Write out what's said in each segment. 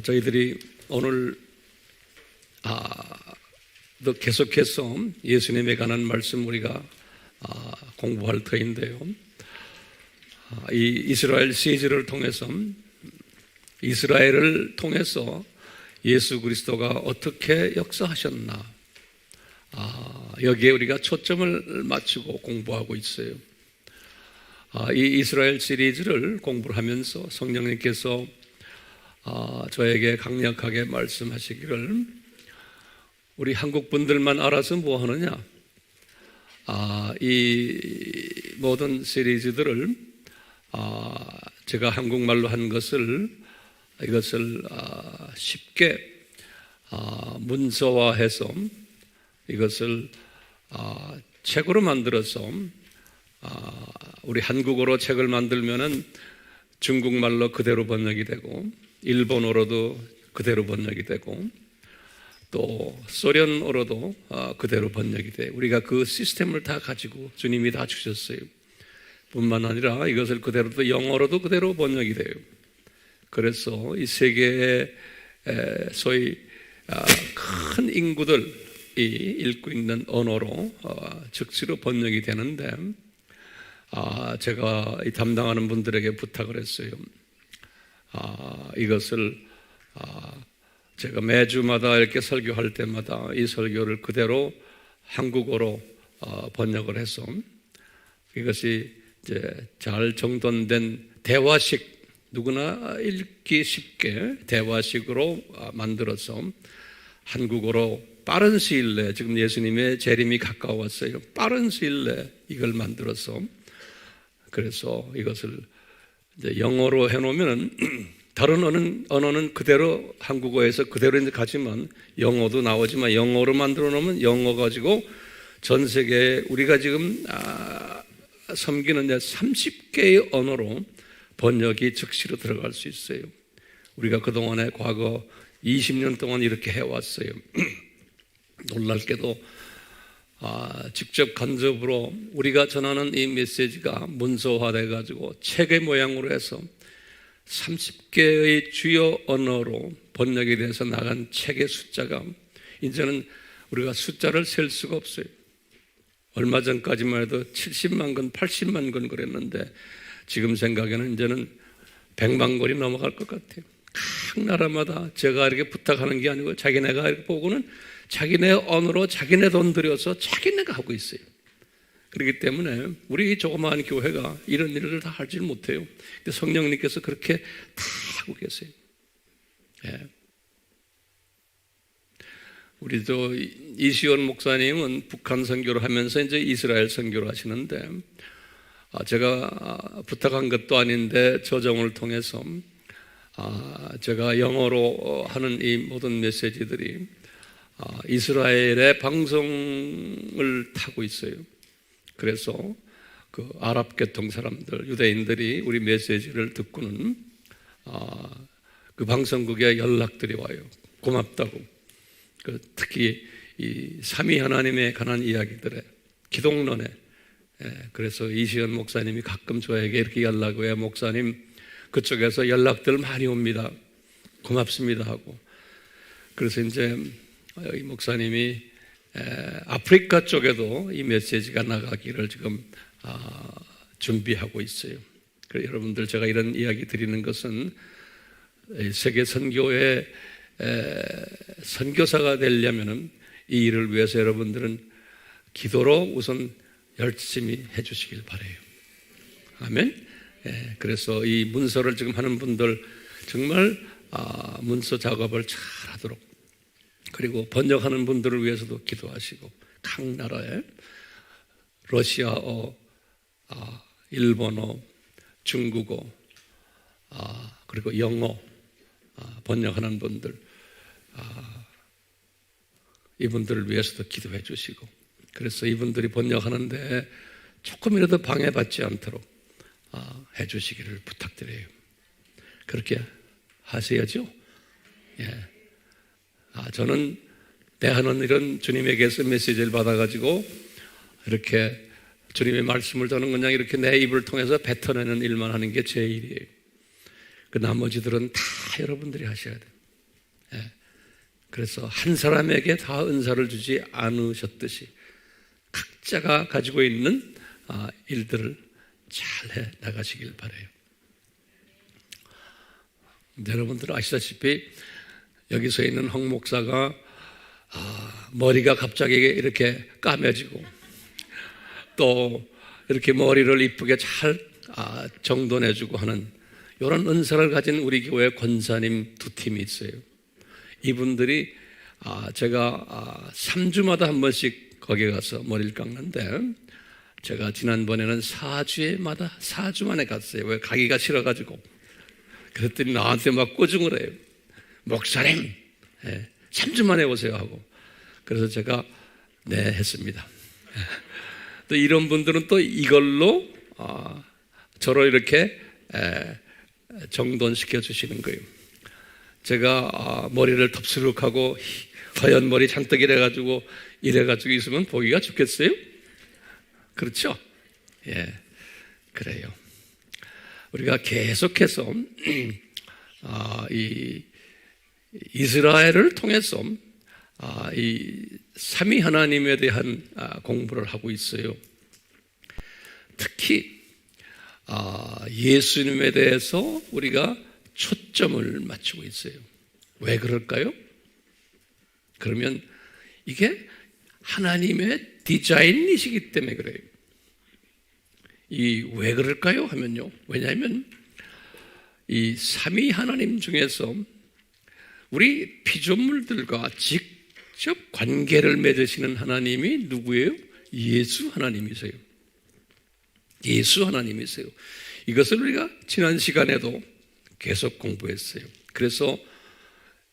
저희들이 오늘 또 계속해서 예수님에 관한 말씀 우리가 공부할 터인데요. 이 이스라엘 시리즈를 통해서 이스라엘을 통해서 예수 그리스도가 어떻게 역사하셨나, 여기에 우리가 초점을 맞추고 공부하고 있어요. 이 이스라엘 시리즈를 공부를 하면서 성령님께서 저에게 강력하게 말씀하시기를, 우리 한국 분들만 알아서 뭐 하느냐, 이 모든 시리즈들을 제가 한국말로 한 것을 이것을 쉽게 문서화해서 이것을 책으로 만들어서 우리 한국어로 책을 만들면은 중국말로 그대로 번역이 되고 일본어로도 그대로 번역이 되고 또 소련어로도 그대로 번역이 돼요. 우리가 그 시스템을 다 가지고 주님이 다 주셨어요. 뿐만 아니라 이것을 그대로 또 영어로도 그대로 번역이 돼요. 그래서 이 세계의 소위 큰 인구들이 읽고 있는 언어로 즉시로 번역이 되는데, 제가 담당하는 분들에게 부탁을 했어요. 이것을 제가 매주마다 이렇게 설교할 때마다 이 설교를 그대로 한국어로 번역을 해서 이것이 이제 잘 정돈된 대화식, 누구나 읽기 쉽게 대화식으로 만들어서 한국어로 빠른 시일 내에, 지금 예수님의 재림이 가까웠어요. 빠른 시일 내에 이걸 만들어서, 그래서 이것을 이제 영어로 해놓으면은 다른 언어는 그대로 한국어에서 그대로 이제 가지만 영어도 나오지만, 영어로 만들어 놓으면 영어 가지고 전 세계에 우리가 지금 섬기는 30개의 언어로 번역이 즉시로 들어갈 수 있어요. 우리가 그동안에 과거 20년 동안 이렇게 해왔어요. 놀랍게도 직접 간접으로 우리가 전하는 이 메시지가 문서화돼 가지고 책의 모양으로 해서 30개의 주요 언어로 번역이 돼서 나간 책의 숫자가 이제는 우리가 숫자를 셀 수가 없어요. 얼마 전까지만 해도 70만 권, 80만 권 그랬는데 지금 생각에는 이제는 100만 권이 넘어갈 것 같아요. 각 나라마다 제가 이렇게 부탁하는 게 아니고 자기네가 이렇게 보고는 자기네 언어로 자기네 돈 들여서 자기네가 하고 있어요. 그렇기 때문에 우리 조그마한 교회가 이런 일을 다 하질 못해요. 근데 성령님께서 그렇게 다 하고 계세요. 예. 우리도 이시원 목사님은 북한 선교를 하면서 이제 이스라엘 선교를 하시는데, 제가 부탁한 것도 아닌데 저정을 통해서 제가 영어로 하는 이 모든 메시지들이 이스라엘의 방송을 타고 있어요. 그래서 그 아랍 계통 사람들, 유대인들이 우리 메시지를 듣고는 그 방송국에 연락들이 와요. 고맙다고. 특히 이 삼위 하나님에 관한 이야기들에, 기독론에, 그래서 이시연 목사님이 가끔 저에게 이렇게 연락을 해요. 목사님, 그쪽에서 연락들 많이 옵니다. 고맙습니다 하고. 그래서 이제 이 목사님이 아프리카 쪽에도 이 메시지가 나가기를 지금 준비하고 있어요. 그래서 여러분들, 제가 이런 이야기 드리는 것은 세계 선교의 선교사가 되려면은 이 일을 위해서 여러분들은 기도로 우선 열심히 해주시길 바라요. 아멘. 그래서 이 문서를 지금 하는 분들 정말 문서 작업을 잘 하도록, 그리고 번역하는 분들을 위해서도 기도하시고, 각 나라에 러시아어, 일본어, 중국어, 그리고 영어 번역하는 분들, 이분들을 위해서도 기도해 주시고, 그래서 이분들이 번역하는데 조금이라도 방해받지 않도록 해 주시기를 부탁드려요. 그렇게 하셔야죠. 예. 저는 대하는 이런 주님에게서 메시지를 받아가지고 이렇게 주님의 말씀을 저는 그냥 이렇게 내 입을 통해서 뱉어내는 일만 하는 게 제 일이에요. 그 나머지들은 다 여러분들이 하셔야 돼요. 예. 그래서 한 사람에게 다 은사를 주지 않으셨듯이 각자가 가지고 있는 일들을 잘 해 나가시길 바라요. 여러분들 아시다시피 여기서 있는 홍 목사가 머리가 갑자기 이렇게 까매지고 또 이렇게 머리를 이쁘게 잘 정돈해주고 하는 이런 은사를 가진 우리 교회 권사님 두 팀이 있어요. 이분들이 제가 3주마다 한 번씩 거기 가서 머리를 깎는데 제가 지난번에는 4주 만에 갔어요. 왜? 가기가 싫어가지고. 그랬더니 나한테 막 꼬중을 해요. 목사님 3주 만에 오세요 하고. 그래서 제가 네 했습니다. 또 이런 분들은 또 이걸로 저를 이렇게 정돈시켜 주시는 거예요. 제가 머리를 덥수룩하고 하얀 머리 잔뜩 이래가지고 있으면 보기가 좋겠어요? 그렇죠? 예, 그래요. 우리가 계속해서 이 이스라엘을 통해서 이 삼위 하나님에 대한 공부를 하고 있어요. 특히 예수님에 대해서 우리가 초점을 맞추고 있어요. 왜 그럴까요? 그러면 이게 하나님의 디자인이시기 때문에 그래요. 이 왜 그럴까요? 하면요. 왜냐하면 이 삼위 하나님 중에서 우리 피조물들과 직접 관계를 맺으시는 하나님이 누구예요? 예수 하나님이세요. 예수 하나님이세요. 이것을 우리가 지난 시간에도 계속 공부했어요. 그래서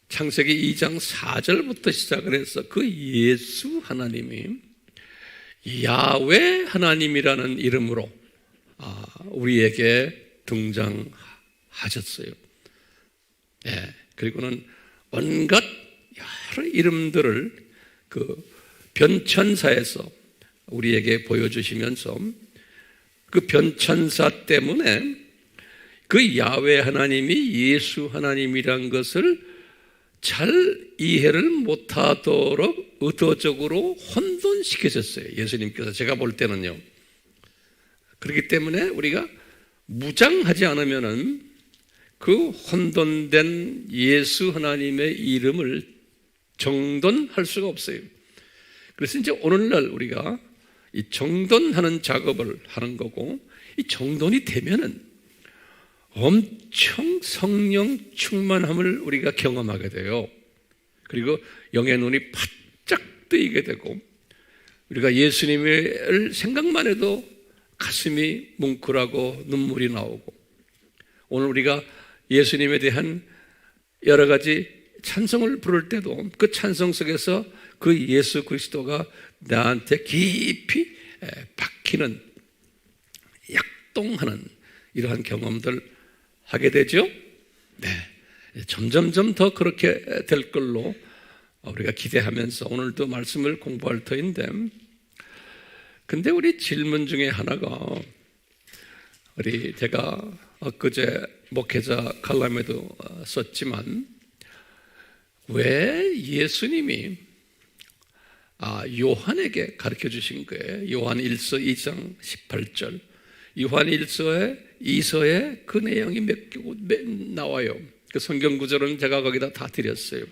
창세기 2장 4절부터 시작을 해서 그 예수 하나님이 야훼 하나님이라는 이름으로 우리에게 등장하셨어요. 네, 그리고는 온갖 여러 이름들을 그 변천사에서 우리에게 보여주시면서 그 변천사 때문에 그 야훼 하나님이 예수 하나님이란 것을 잘 이해를 못하도록 의도적으로 혼돈시키셨어요. 예수님께서. 제가 볼 때는요. 그렇기 때문에 우리가 무장하지 않으면은 그 혼돈된 예수 하나님의 이름을 정돈할 수가 없어요. 그래서 이제 오늘날 우리가 이 정돈하는 작업을 하는 거고, 이 정돈이 되면은 엄청 성령 충만함을 우리가 경험하게 돼요. 그리고 영의 눈이 바짝 뜨이게 되고, 우리가 예수님을 생각만 해도 가슴이 뭉클하고 눈물이 나오고, 오늘 우리가 예수님에 대한 여러 가지 찬송을 부를 때도 그 찬송 속에서 그 예수 그리스도가 나한테 깊이 박히는, 약동하는 이러한 경험들 하게 되죠. 네, 점점점 더 그렇게 될 걸로 우리가 기대하면서 오늘도 말씀을 공부할 터인데, 근데 우리 질문 중에 하나가, 제가 엊그제 목회자 칼럼에도 썼지만, 왜 예수님이 요한에게 가르쳐 주신 거예요. 요한 1서 2장 18절. 요한 2서에 그 내용이 몇 개 나와요. 그 성경 구절은 제가 거기다 다 드렸어요.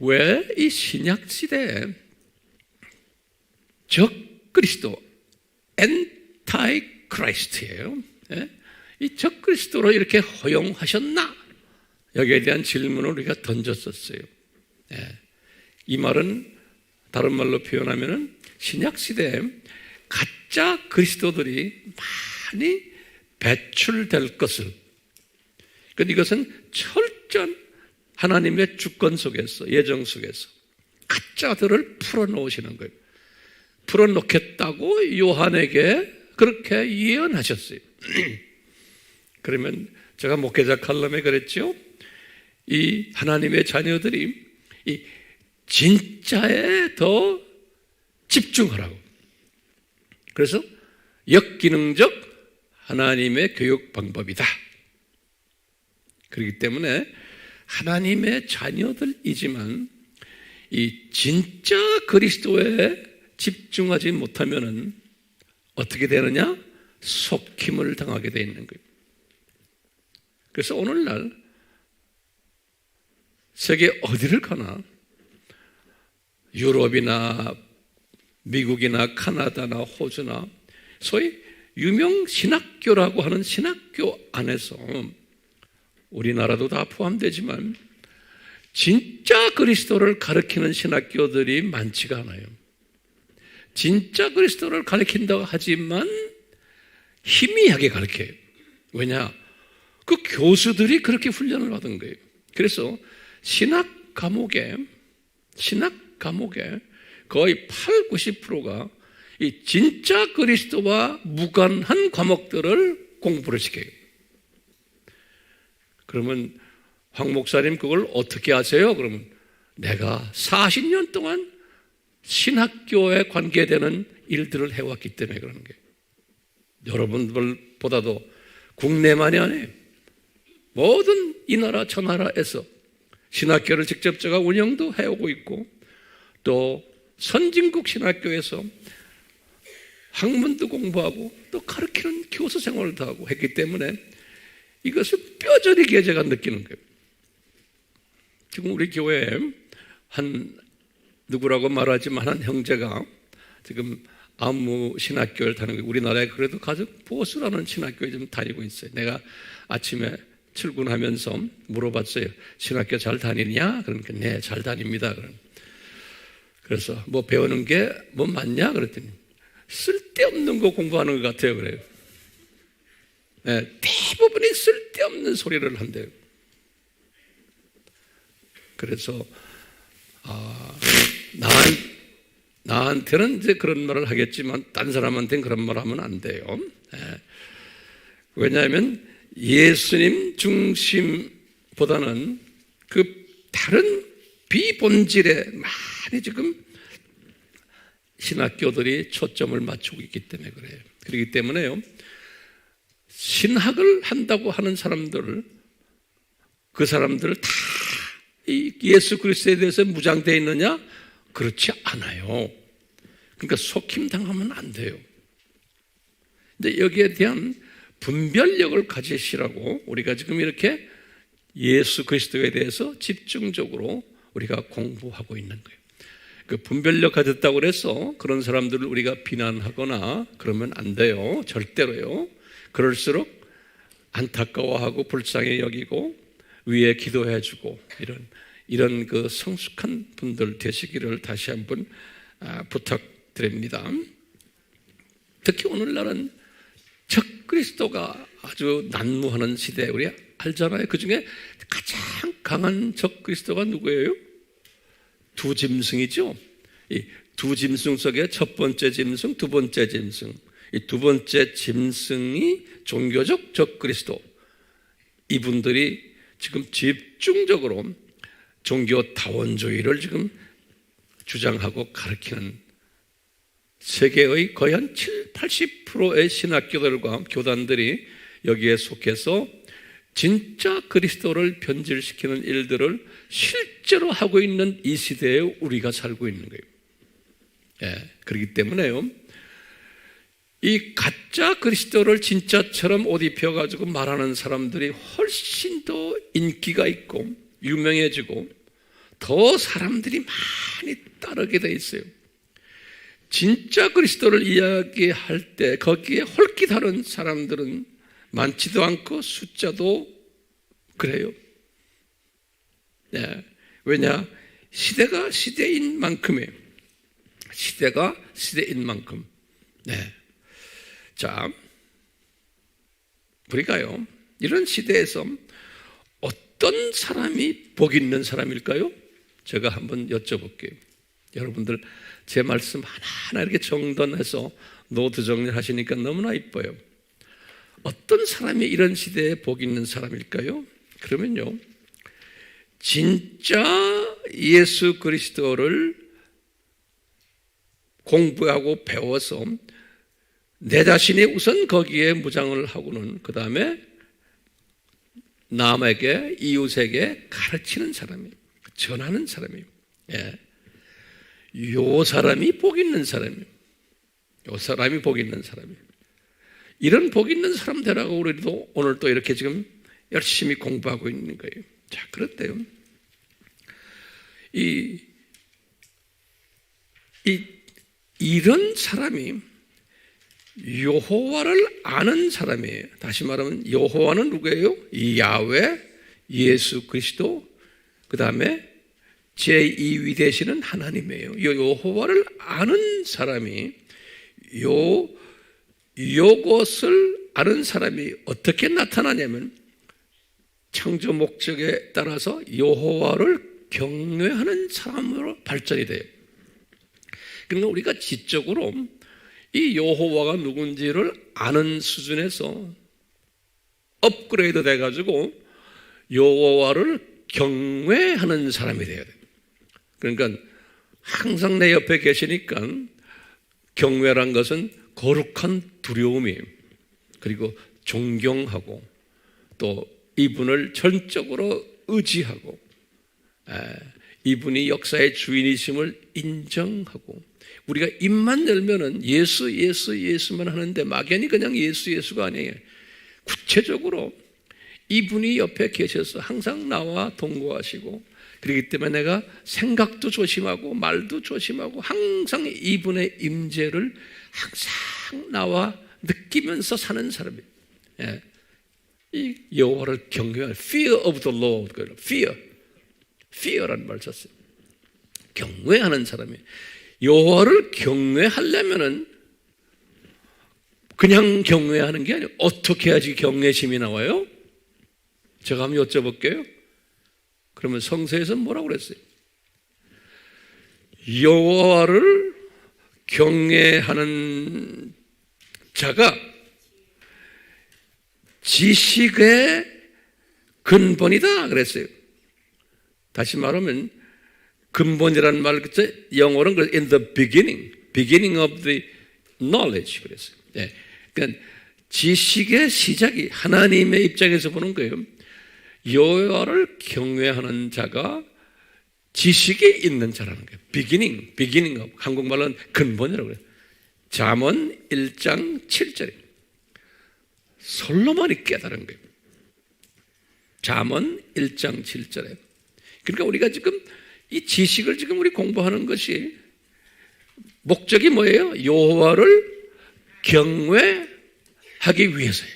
왜 이 신약 시대에 적 그리스도, 엔타이 크라이스트예요. 이 적 그리스도로 이렇게 허용하셨나? 여기에 대한 질문을 우리가 던졌었어요. 이 말은 다른 말로 표현하면 신약 시대에 가짜 그리스도들이 많이 배출될 것을, 그런데 이것은 철저한 하나님의 주권 속에서, 예정 속에서 가짜들을 풀어놓으시는 거예요. 풀어놓겠다고 요한에게 그렇게 예언하셨어요. 그러면 제가 목회자 칼럼에 그랬죠. 이 하나님의 자녀들이 이 진짜에 더 집중하라고. 그래서 역기능적 하나님의 교육 방법이다. 그렇기 때문에 하나님의 자녀들이지만 이 진짜 그리스도에 집중하지 못하면은 어떻게 되느냐? 속임을 당하게 되어 있는 거예요. 그래서 오늘날 세계 어디를 가나 유럽이나 미국이나 카나다나 호주나 소위 유명 신학교라고 하는 신학교 안에서 우리나라도 다 포함되지만 진짜 그리스도를 가르치는 신학교들이 많지가 않아요. 진짜 그리스도를 가르친다고 하지만 희미하게 가르쳐요. 왜냐? 그 교수들이 그렇게 훈련을 받은 거예요. 그래서 신학 과목에 거의 80~90%가 이 진짜 그리스도와 무관한 과목들을 공부를 시켜요. 그러면 황 목사님 그걸 어떻게 아세요? 그러면 내가 40년 동안 신학교에 관계되는 일들을 해왔기 때문에 그러는 거예요. 여러분들보다도 국내만이 아니에요. 모든 이 나라 저 나라에서 신학교를 직접 제가 운영도 해오고 있고 또 선진국 신학교에서 학문도 공부하고 또 가르치는 교수 생활도 하고 했기 때문에 이것을 뼈저리게 제가 느끼는 거예요. 지금 우리 교회에 한 누구라고 말하지만 한 형제가 지금 안무 신학교를 다니는 거예요. 우리나라에 그래도 가장 보수라는 신학교에 좀 다니고 있어요. 내가 아침에 출근하면서 물어봤어요. 신학교 잘 다니냐? 그러니까 네, 잘 다닙니다. 그래서 뭐 배우는 게 뭐 맞냐? 그랬더니 쓸데없는 거 공부하는 것 같아요. 그래요. 네, 대부분이 쓸데없는 소리를 한대요. 그래서 나한테는 이제 그런 말을 하겠지만 딴 사람한테는 그런 말 하면 안 돼요. 네. 왜냐하면 예수님 중심보다는 그 다른 비본질에 많이 지금 신학교들이 초점을 맞추고 있기 때문에 그래요. 그렇기 때문에요, 신학을 한다고 하는 사람들을, 그 사람들을 다 이 예수 그리스도에 대해서 무장되어 있느냐? 그렇지 않아요. 그러니까 속임 당하면 안 돼요. 근데 여기에 대한 분별력을 가지시라고 우리가 지금 이렇게 예수 그리스도에 대해서 집중적으로 우리가 공부하고 있는 거예요. 그 분별력 가졌다고 그래서 그런 사람들을 우리가 비난하거나 그러면 안 돼요. 절대로요. 그럴수록 안타까워하고 불쌍히 여기고 위에 기도해주고 이런 그 성숙한 분들 되시기를 다시 한번 부탁드립니다. 특히 오늘날은 적그리스도가 아주 난무하는 시대, 우리 알잖아요. 그 중에 가장 강한 적그리스도가 누구예요? 두 짐승이죠. 이 두 짐승 속에 첫 번째 짐승, 두 번째 짐승. 이 두 번째 짐승이 종교적 적그리스도. 이분들이 지금 집중적으로 종교 다원주의를 지금 주장하고 가르치는 세계의 거의 한 70~80%의 신학교들과 교단들이 여기에 속해서 진짜 그리스도를 변질시키는 일들을 실제로 하고 있는 이 시대에 우리가 살고 있는 거예요. 예, 그렇기 때문에요, 이 가짜 그리스도를 진짜처럼 옷 입혀가지고 말하는 사람들이 훨씬 더 인기가 있고 유명해지고 더 사람들이 많이 따르게 돼 있어요. 진짜 그리스도를 이야기할 때 거기에 홀깃하는 사람들은 많지도 않고 숫자도 그래요. 네. 왜냐? 시대가 시대인 만큼이에요. 시대가 시대인 만큼. 네. 자, 우리가요, 이런 시대에서 어떤 사람이 복 있는 사람일까요? 제가 한번 여쭤볼게요. 여러분들 제 말씀 하나하나 이렇게 정돈해서 노트 정리를 하시니까 너무나 이뻐요. 어떤 사람이 이런 시대에 복 있는 사람일까요? 그러면요, 진짜 예수 그리스도를 공부하고 배워서 내 자신이 우선 거기에 무장을 하고는 그 다음에 남에게, 이웃에게 가르치는 사람이에요. 전하는 사람이에요. 예. 요 사람이 복 있는 사람이에요. 요 사람이 복 있는 사람이에요. 이런 복 있는 사람 되라고 우리도 오늘 또 이렇게 지금 열심히 공부하고 있는 거예요. 자, 그런데요. 이런 사람이 여호와를 아는 사람이에요. 다시 말하면 여호와는 누구예요? 야훼, 예수 그리스도, 그 다음에 제2위 되시는 하나님이에요. 여호와를 아는 사람이 요것을 아는 사람이 어떻게 나타나냐면 창조 목적에 따라서 여호와를 경외하는 사람으로 발전이 돼요. 그러니까 우리가 지적으로 이 여호와가 누군지를 아는 수준에서 업그레이드 돼가지고 여호와를 경외하는 사람이 돼야 돼요. 그러니까 항상 내 옆에 계시니까 경외란 것은 거룩한 두려움이에요. 그리고 존경하고 또 이분을 전적으로 의지하고 이분이 역사의 주인이심을 인정하고 우리가 입만 열면은 예수만 하는데 막연히 그냥 예수가 아니에요. 구체적으로 이분이 옆에 계셔서 항상 나와 동거하시고 그렇기 때문에 내가 생각도 조심하고 말도 조심하고 항상 이분의 임재를 항상 나와 느끼면서 사는 사람이에요. 예. 이 여호와를 경외하는 fear of the Lord, fear라는 말 썼어요. 경외하는 사람이에요. 여호와를 경외하려면은 그냥 경외하는 게 아니에요. 어떻게 해야지 경외심이 나와요? 제가 한번 여쭤볼게요. 그러면 성서에서는 뭐라고 그랬어요? 여호와를 경외하는 자가 지식의 근본이다 그랬어요. 다시 말하면 근본이라는 말 영어로는 in the beginning of the knowledge 그랬어요. 네. 그러니까 지식의 시작이 하나님의 입장에서 보는 거예요. 여호와를 경외하는 자가 지식이 있는 자라는 거예요. beginning of 한국말로는 근본이라고 그래요. 잠언 1장 7절에 솔로몬이 깨달은 거예요. 잠언 1장 7절에. 그러니까 우리가 지금 이 지식을 지금 우리 공부하는 것이 목적이 뭐예요? 여호와를 경외하기 위해서예요.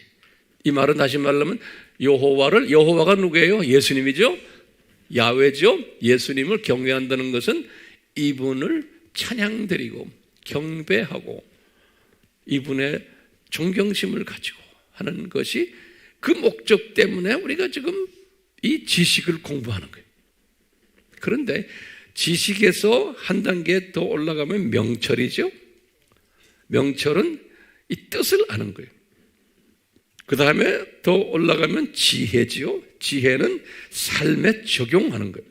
이 말은 다시 말하면 여호와가 누구예요? 예수님이죠? 야훼죠? 예수님을 경외한다는 것은 이분을 찬양드리고 경배하고 이분의 존경심을 가지고 하는 것이 그 목적 때문에 우리가 지금 이 지식을 공부하는 거예요. 그런데 지식에서 한 단계 더 올라가면 명철이죠. 명철은 이 뜻을 아는 거예요. 그 다음에 더 올라가면 지혜지요. 지혜는 삶에 적용하는 거예요.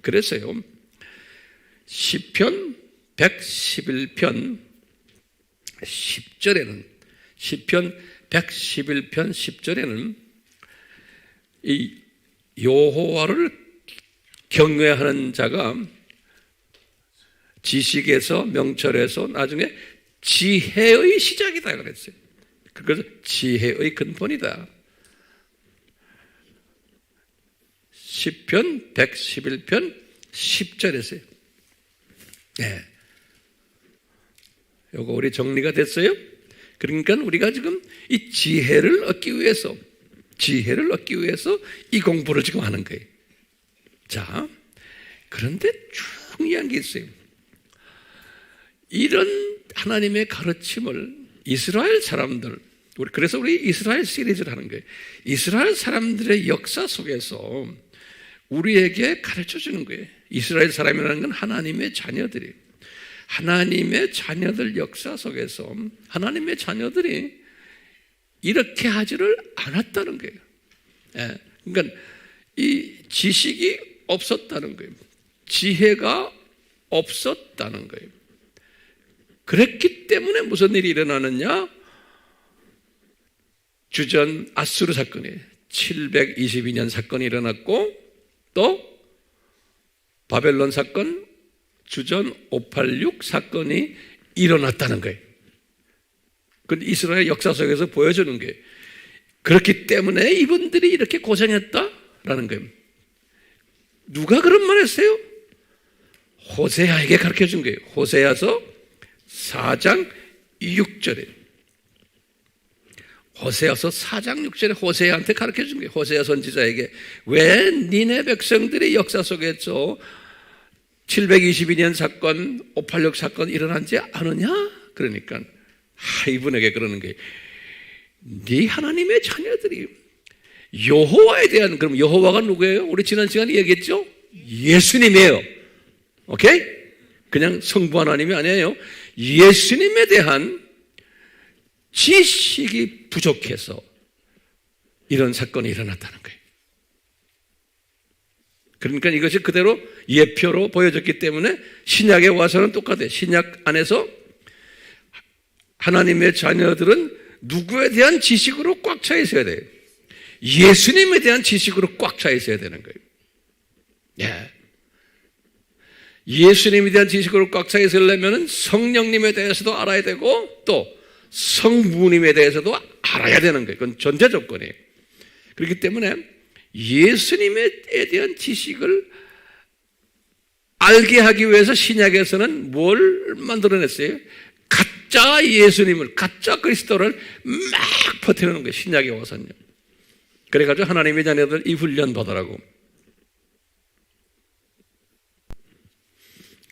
그래서요, 시편 111편 10절에는 시편 111편 10절에는 이 여호와를 경외하는 자가 지식에서 명철에서 나중에 지혜의 시작이다 그랬어요. 그래서 지혜의 근본이다. 시편 111편 10절에서요. 네. 요거 우리 정리가 됐어요? 그러니까 우리가 지금 이 지혜를 얻기 위해서 이 공부를 지금 하는 거예요. 자, 그런데 중요한 게 있어요. 이런 하나님의 가르침을 이스라엘 사람들, 그래서 우리 이스라엘 시리즈를 하는 거예요. 이스라엘 사람들의 역사 속에서 우리에게 가르쳐 주는 거예요. 이스라엘 사람이라는 건 하나님의 자녀들이에요. 하나님의 자녀들 역사 속에서 하나님의 자녀들이 이렇게 하지를 않았다는 거예요. 예, 그러니까 이 지식이 없었다는 거예요. 지혜가 없었다는 거예요. 그랬기 때문에 무슨 일이 일어나느냐? 주전 아수르 사건이에요. 722년 사건이 일어났고 또 바벨론 사건, 주전 586 사건이 일어났다는 거예요. 그건 이스라엘 역사 속에서 보여주는 거예요. 그렇기 때문에 이분들이 이렇게 고생했다라는 거예요. 누가 그런 말 했어요? 호세아에게 가르쳐 준 거예요. 호세아서 4장 6절에. 호세아서 4장 6절에 호세아한테 가르쳐 준 거예요. 호세아 선지자에게. 왜 니네 백성들이 역사 속에서 722년 사건, 586 사건 일어난지 아느냐? 그러니까 이분에게 그러는 거예요. 네 하나님의 자녀들이 여호와에 대한, 그럼 여호와가 누구예요? 우리 지난 시간에 얘기했죠? 예수님이에요. 오케이? 그냥 성부 하나님이 아니에요. 예수님에 대한 지식이 부족해서 이런 사건이 일어났다는 거예요. 그러니까 이것이 그대로 예표로 보여졌기 때문에 신약에 와서는 똑같아요. 신약 안에서 하나님의 자녀들은 누구에 대한 지식으로 꽉 차 있어야 돼요? 예수님에 대한 지식으로 꽉 차 있어야 되는 거예요. 예. 예수님에 대한 지식으로 꽉 차 있으려면 성령님에 대해서도 알아야 되고 또 성부님에 대해서도 알아야 되는 거예요. 그건 전제 조건이에요. 그렇기 때문에 예수님에 대한 지식을 알게 하기 위해서 신약에서는 뭘 만들어냈어요? 가짜 예수님을, 가짜 그리스도를 막 퍼뜨리는 거예요. 신약에 와서는요. 그래가지고 하나님의 자녀들 이 훈련 받으라고.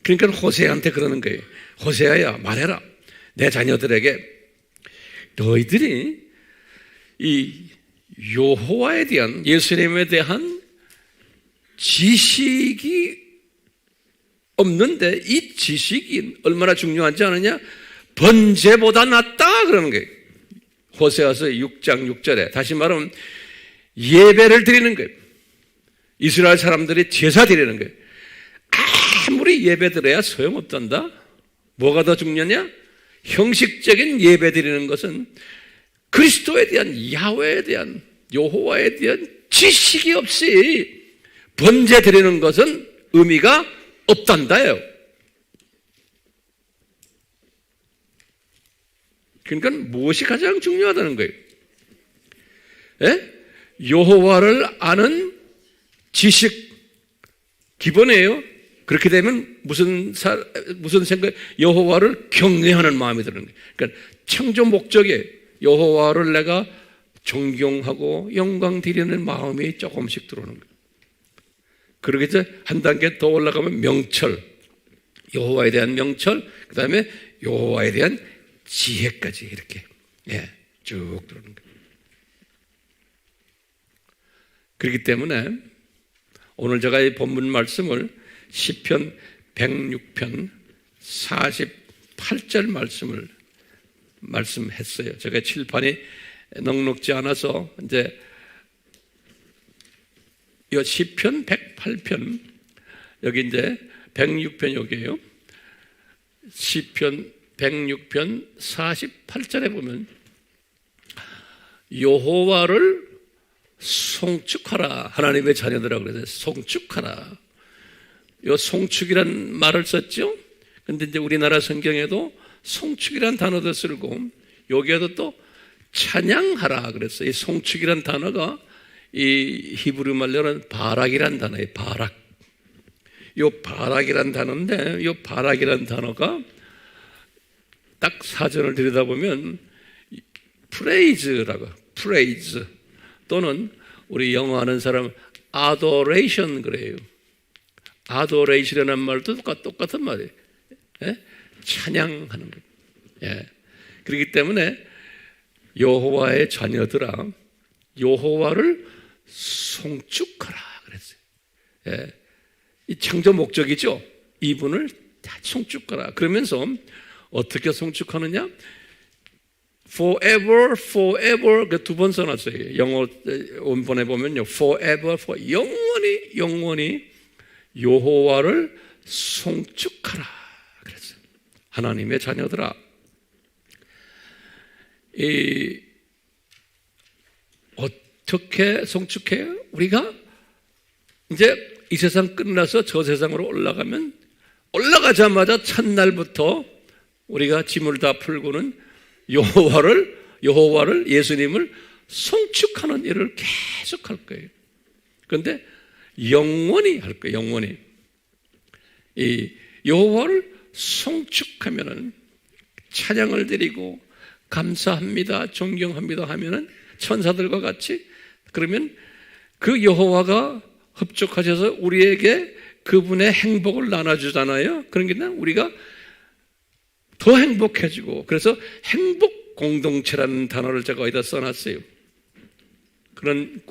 그러니까 호세아한테 그러는 거예요. 호세아야, 말해라. 내 자녀들에게 너희들이 이 여호와에 대한, 예수님에 대한 지식이 없는데 이 지식이 얼마나 중요하지 않느냐? 번제보다 낫다 그러는 거예요. 호세아서 6장 6절에 다시 말하면 예배를 드리는 거예요. 이스라엘 사람들이 제사 드리는 거예요. 아무리 예배 드려야 소용없단다. 뭐가 더 중요하냐? 형식적인 예배 드리는 것은 그리스도에 대한, 야훼에 대한, 여호와에 대한 지식이 없이 번제 드리는 것은 의미가 없단다요. 그러니까 무엇이 가장 중요하다는 거예요? 예? 여호와를 아는 지식 기본이에요. 그렇게 되면 무슨 생각? 여호와를 경외하는 마음이 드는 거예요. 그러니까 창조 목적에 여호와를 내가 존경하고 영광 드리는 마음이 조금씩 들어오는 거예요. 그러기 때 한 단계 더 올라가면 명철, 여호와에 대한 명철, 그 다음에 여호와에 대한 지혜까지 이렇게 쭉 들어오는 거예요. 그렇기 때문에 오늘 제가 이 본문 말씀을 시편 106편 48절 말씀했어요. 제가 칠판이 넉넉지 않아서 이제 이 시편 108편, 여기 이제 106편 여기에요. 시편 106편 48절에 보면 여호와를 송축하라. 하나님의 자녀들이라고 그래서 송축하라. 요 송축이란 말을 썼죠. 근데 이제 우리나라 성경에도 송축이란 단어도 쓰고 여기에도 또 찬양하라 그랬어요. 이 송축이란 단어가 이 히브리 말로는 바락이란 단어예요. 바락. 요 바락이란 단어인데 요 바락이란 단어가 딱 사전을 들여다보면 프레이즈라고, 프레이즈 또는 우리 영어 하는 사람 adoration 그래요. adoration이라는 말도 똑같은 말이에요. 예? 찬양하는 거예요. 예. 그렇기 때문에 여호와의 자녀들아 여호와를 송축하라 그랬어요. 예. 이 창조 목적이죠. 이분을 다 송축하라. 그러면서 어떻게 송축하느냐? Forever, forever 그 두 번 써놨어요. 영어 원본에 보면요, forever, 영원히 여호와를 송축하라 그랬어요. 하나님의 자녀들아, 어떻게 송축해요? 우리가 이제 이 세상 끝나서 저 세상으로 올라가자마자 첫날부터 우리가 짐을 다 풀고는 여호와를 예수님을 송축하는 일을 계속 할 거예요. 그런데 영원히 할 거예요. 영원히. 이 여호와를 송축하면은 찬양을 드리고 감사합니다, 존경합니다 하면은 천사들과 같이, 그러면 그 여호와가 흡족하셔서 우리에게 그분의 행복을 나눠주잖아요. 그러니까 우리가 더 행복해지고, 그래서 행복 공동체라는 단어를 제가 어디다 써놨어요. 그런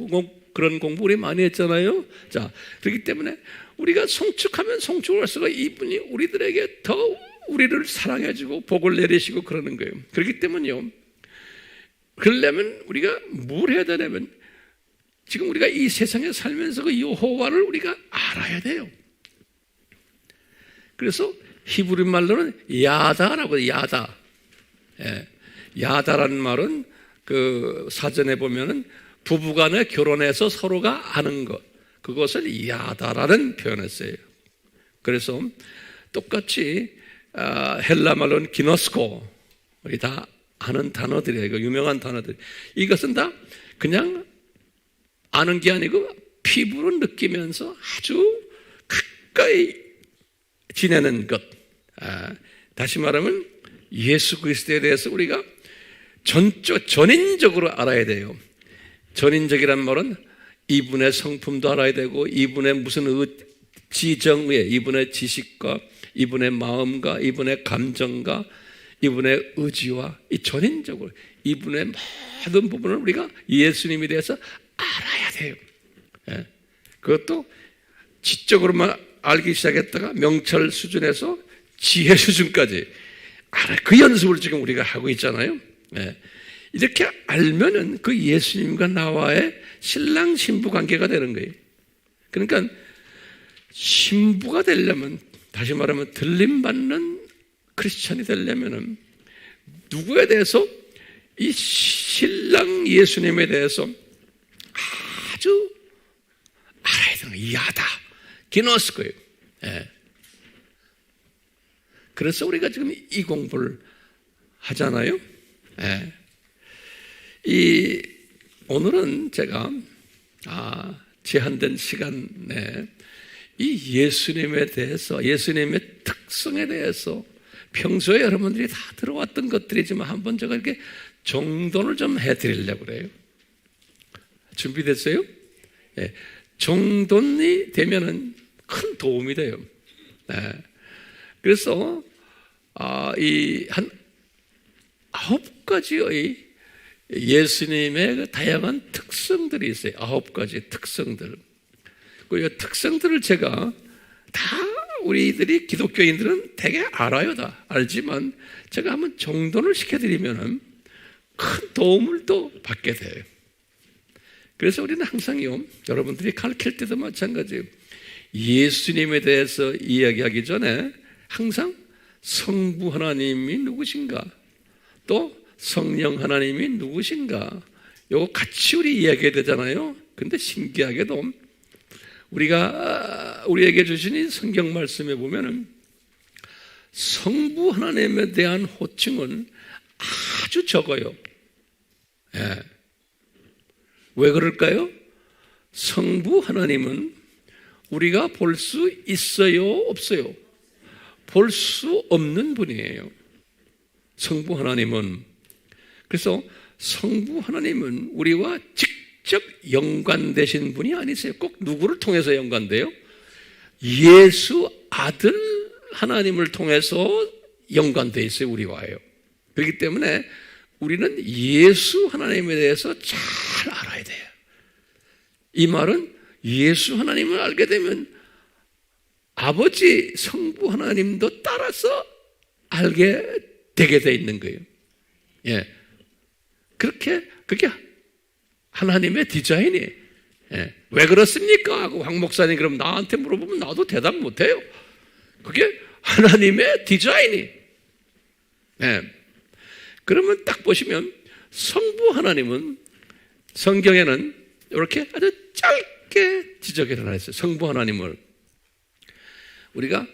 공부 우리 많이 했잖아요. 자, 그렇기 때문에 우리가 송축하면 송축을 할수록 이분이 우리들에게 더 우리를 사랑해주고 복을 내리시고 그러는 거예요. 그렇기 때문에요, 그러려면 우리가 뭘 해야 되냐면, 지금 우리가 이 세상에 살면서 그 여호와를 우리가 알아야 돼요. 그래서 히브리 말로는 야다라고 해요. 야다. 예. 야다라는 말은 그 사전에 보면은 부부간에 결혼해서 서로가 아는 것, 그것을 야다라는 표현을 써요. 그래서 똑같이 헬라 말로는 기노스코, 우리 다 아는 단어들이에요. 유명한 단어들. 이것은 다 그냥 아는 게 아니고 피부로 느끼면서 아주 가까이 지내는 것. 다시 말하면 예수 그리스도에 대해서 우리가 전인적으로 알아야 돼요. 전인적이란 말은 이분의 성품도 알아야 되고, 이분의 무슨 지정의, 이분의 지식과 이분의 마음과 이분의 감정과 이분의 의지와 이 전인적으로 이분의 모든 부분을 우리가 예수님에 대해서 알아야 돼요. 예. 그것도 지적으로만 알기 시작했다가 명철 수준에서 지혜 수준까지 알아. 그 연습을 지금 우리가 하고 있잖아요. 예. 이렇게 알면은 그 예수님과 나와의 신랑 신부 관계가 되는 거예요. 그러니까 신부가 되려면, 다시 말하면 들림받는 크리스찬이 되려면은 누구에 대해서, 이 신랑 예수님에 대해서 아주 알아야 되는 거예요. 야다, 기노스코예요. 예. 그래서 우리가 지금 이 공부를 하잖아요. 예. 오늘은 제가 제한된 시간에 이 예수님에 대해서, 예수님의 특성에 대해서 평소에 여러분들이 다 들어왔던 것들이지만 한번 제가 이렇게 정돈을 좀 해드리려고 그래요. 준비됐어요? 네. 정돈이 되면은 큰 도움이 돼요. 네. 그래서 이 한 9가지의 예수님의 다양한 특성들이 있어요. 9가지 특성들. 그 특성들을 제가 다 우리들이 기독교인들은 되게 알아요. 다 알지만 제가 한번 정돈을 시켜드리면 큰 도움을 또 받게 돼요. 그래서 우리는 항상요, 여러분들이 가르칠 때도 마찬가지예요. 예수님에 대해서 이야기하기 전에 항상 성부 하나님이 누구신가, 또 성령 하나님이 누구신가, 요거 같이 우리 이야기해야 되잖아요. 근데 신기하게도 우리에게 주신 이 성경 말씀에 보면은 성부 하나님에 대한 호칭은 아주 적어요. 예. 왜 그럴까요? 성부 하나님은 우리가 볼 수 있어요, 없어요? 볼 수 없는 분이에요. 성부 하나님은. 그래서 성부 하나님은 우리와 직접 연관되신 분이 아니세요. 꼭 누구를 통해서 연관돼요? 예수 아들 하나님을 통해서 연관되어 있어요. 우리와요. 그렇기 때문에 우리는 예수 하나님에 대해서 잘 알아야 돼요. 이 말은 예수 하나님을 알게 되면 아버지 성부 하나님도 따라서 알게 되게 돼 있는 거예요. 예. 그게 하나님의 디자인이에요. 예. 왜 그렇습니까? 하고 황 목사님 그럼 나한테 물어보면 나도 대답 못해요. 그게 하나님의 디자인이에요. 예. 그러면 딱 보시면 성부 하나님은 성경에는 이렇게 아주 짧게 지적을 해놨어요. 성부 하나님을. 우리가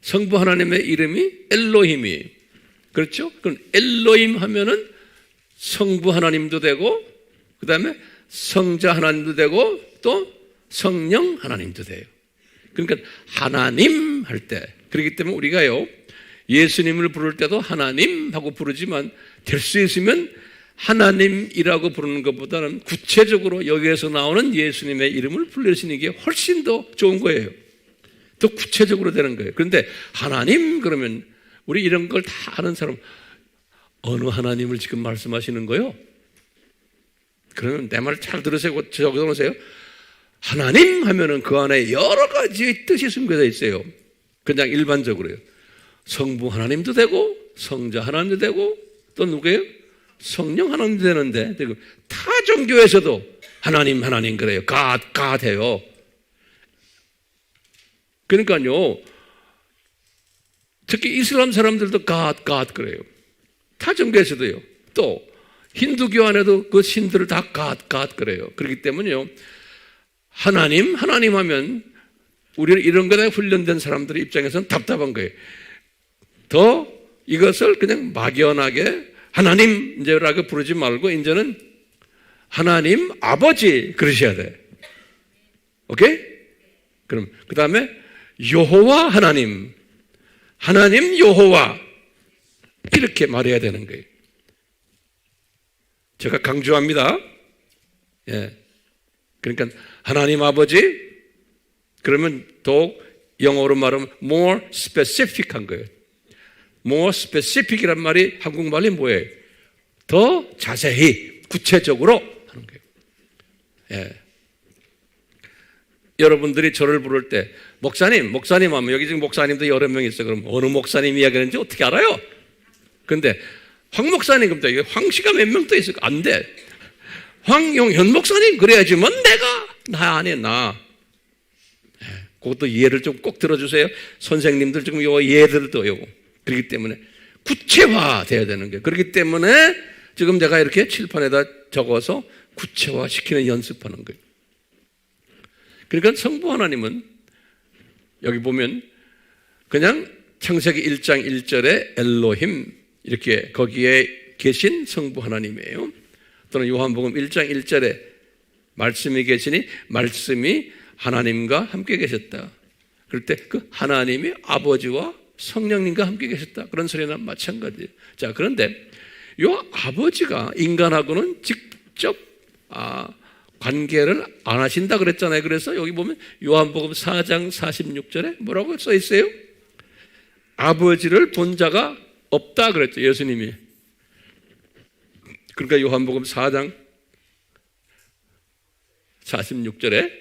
성부 하나님의 이름이 엘로힘이, 그렇죠? 그럼 엘로힘 하면은 성부 하나님도 되고, 그 다음에 성자 하나님도 되고, 또 성령 하나님도 돼요. 그러니까 하나님 할 때, 그렇기 때문에 우리가요, 예수님을 부를 때도 하나님 하고 부르지만 될 수 있으면 하나님이라고 부르는 것보다는 구체적으로 여기에서 나오는 예수님의 이름을 불러주시는 게 훨씬 더 좋은 거예요. 더 구체적으로 되는 거예요. 그런데 하나님 그러면 우리 이런 걸 다 아는 사람, 어느 하나님을 지금 말씀하시는 거예요? 그러면 내 말 잘 들으세요. 적어놓으세요. 하나님 하면은 그 안에 여러 가지 뜻이 숨겨져 있어요. 그냥 일반적으로요. 성부 하나님도 되고, 성자 하나님도 되고, 또 누구예요? 성령 하나님도 되는데, 타 종교에서도 하나님 그래요. God 해요. 그러니까요, 특히 이슬람 사람들도 God 그래요. 타 종교에서도요. 또 힌두교 안에도 그 신들을 다 God 그래요. 그렇기 때문에요, 하나님 하면 우리는 이런 거에 훈련된 사람들의 입장에서는 답답한 거예요. 더 이것을 그냥 막연하게 하나님 이제라고 부르지 말고 이제는 하나님 아버지 그러셔야 돼. 오케이? 그럼 그 다음에 여호와 하나님 여호와 이렇게 말해야 되는 거예요. 제가 강조합니다. 예. 그러니까 하나님 아버지 그러면 더욱 영어로 말하면 more specific한 거예요. more specific이란 말이 한국말이 뭐예요? 더 자세히 구체적으로 하는 거예요. 예. 여러분들이 저를 부를 때 목사님 하면 여기 지금 목사님도 여러 명 있어요. 그럼 어느 목사님 이야기하는지 어떻게 알아요? 근데 황 목사님 그럼 이게 황 씨가 몇 명 또 있을까? 안 돼. 황용현 목사님 그래야지만 내가 나 안에 나. 예. 그것도 이해를 좀 꼭 들어주세요. 선생님들 지금 요 예들도 요거. 그렇기 때문에 구체화돼야 되는 거예요. 그렇기 때문에 지금 제가 이렇게 칠판에다 적어서 구체화시키는 연습하는 거예요. 그러니까 성부 하나님은 여기 보면 그냥 창세기 1장 1절에 엘로힘 이렇게 거기에 계신 성부 하나님이에요. 또는 요한복음 1장 1절에 말씀이 계시니 말씀이 하나님과 함께 계셨다. 그럴 때 그 하나님이 아버지와 성령님과 함께 계셨다. 그런 소리나 마찬가지예요. 자, 그런데 요 아버지가 인간하고는 직접 관계를 안 하신다 그랬잖아요. 그래서 여기 보면 요한복음 4장 46절에 뭐라고 써 있어요? 아버지를 본 자가 없다 그랬죠. 예수님이. 그러니까 요한복음 4장 46절에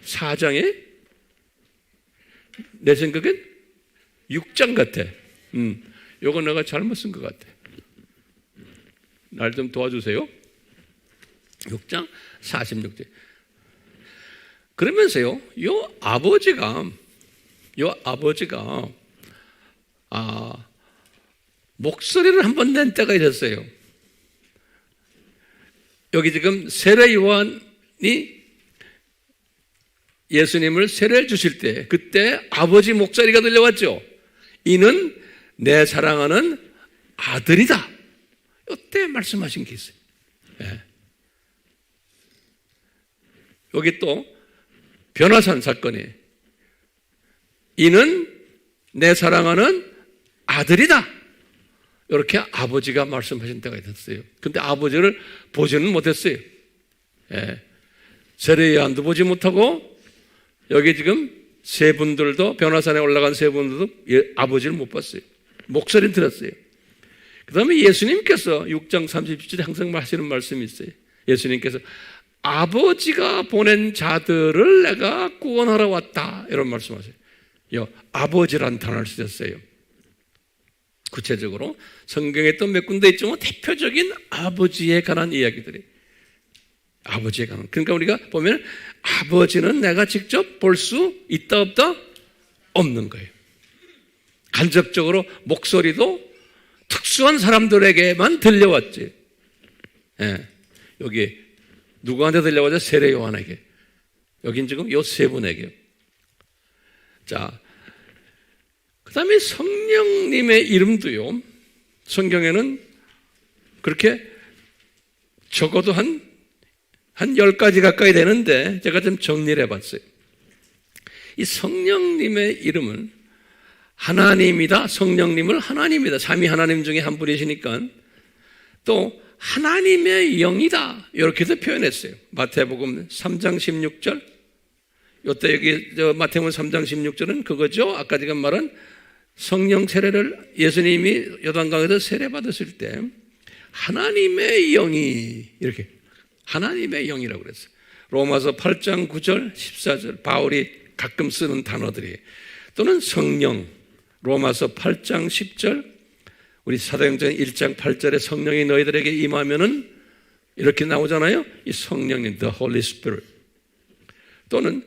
4장에 내 생각엔 6장 같아. 요거 내가 잘못 쓴 것 같아. 날 좀 도와주세요. 6장 46절. 그러면서요, 요 아버지가 목소리를 한번 낸 때가 있었어요. 여기 지금 세례 요한이 예수님을 세례를 주실 때 그때 아버지 목소리가 들려왔죠. 이는 내 사랑하는 아들이다. 이때 말씀하신 게 있어요. 네. 여기 또 변화산 사건이 이는 내 사랑하는 아들이다. 이렇게 아버지가 말씀하신 때가 있었어요. 근데 아버지를 보지는 못했어요. 예. 세례 요한도 보지 못하고 여기 지금 세 분들도 변화산에 올라간 세 분들도 아버지를 못 봤어요. 목소리는 들었어요. 그 다음에 예수님께서 6장 30절에 항상 하시는 말씀이 있어요. 예수님께서 아버지가 보낸 자들을 내가 구원하러 왔다 이런 말씀하세요. 아버지란 단어를 쓰셨어요. 구체적으로 성경에 또 몇 군데 있지만 대표적인 아버지에 관한 이야기들이 아버지에 관한. 그러니까 우리가 보면 아버지는 내가 직접 볼 수 있다 없다? 없는 거예요. 간접적으로 목소리도 특수한 사람들에게만 들려왔지. 예, 여기 누구한테 들려가죠? 세례 요한에게. 여긴 지금 요 세 분에게. 자, 그 다음에 성령님의 이름도요, 성경에는 그렇게 적어도 한 10가지 가까이 되는데 제가 좀 정리를 해봤어요. 이 성령님의 이름은 하나님이다, 성령님을 하나님이다, 삼위 하나님 중에 한 분이시니까 또 하나님의 영이다, 이렇게도 표현했어요. 마태복음 3장 16절. 요때 여기 마태복음 3장 16절은 그거죠. 아까 제가 말한 성령 세례를 예수님이 요단강에서 세례 받으실 때 하나님의 영이, 이렇게 하나님의 영이라고 그랬어요. 로마서 8장 9절 14절 바울이 가끔 쓰는 단어들이, 또는 성령, 로마서 8장 10절, 우리 사도행전 1장 8절에 성령이 너희들에게 임하면은 이렇게 나오잖아요. 이 성령인 the Holy Spirit. 또는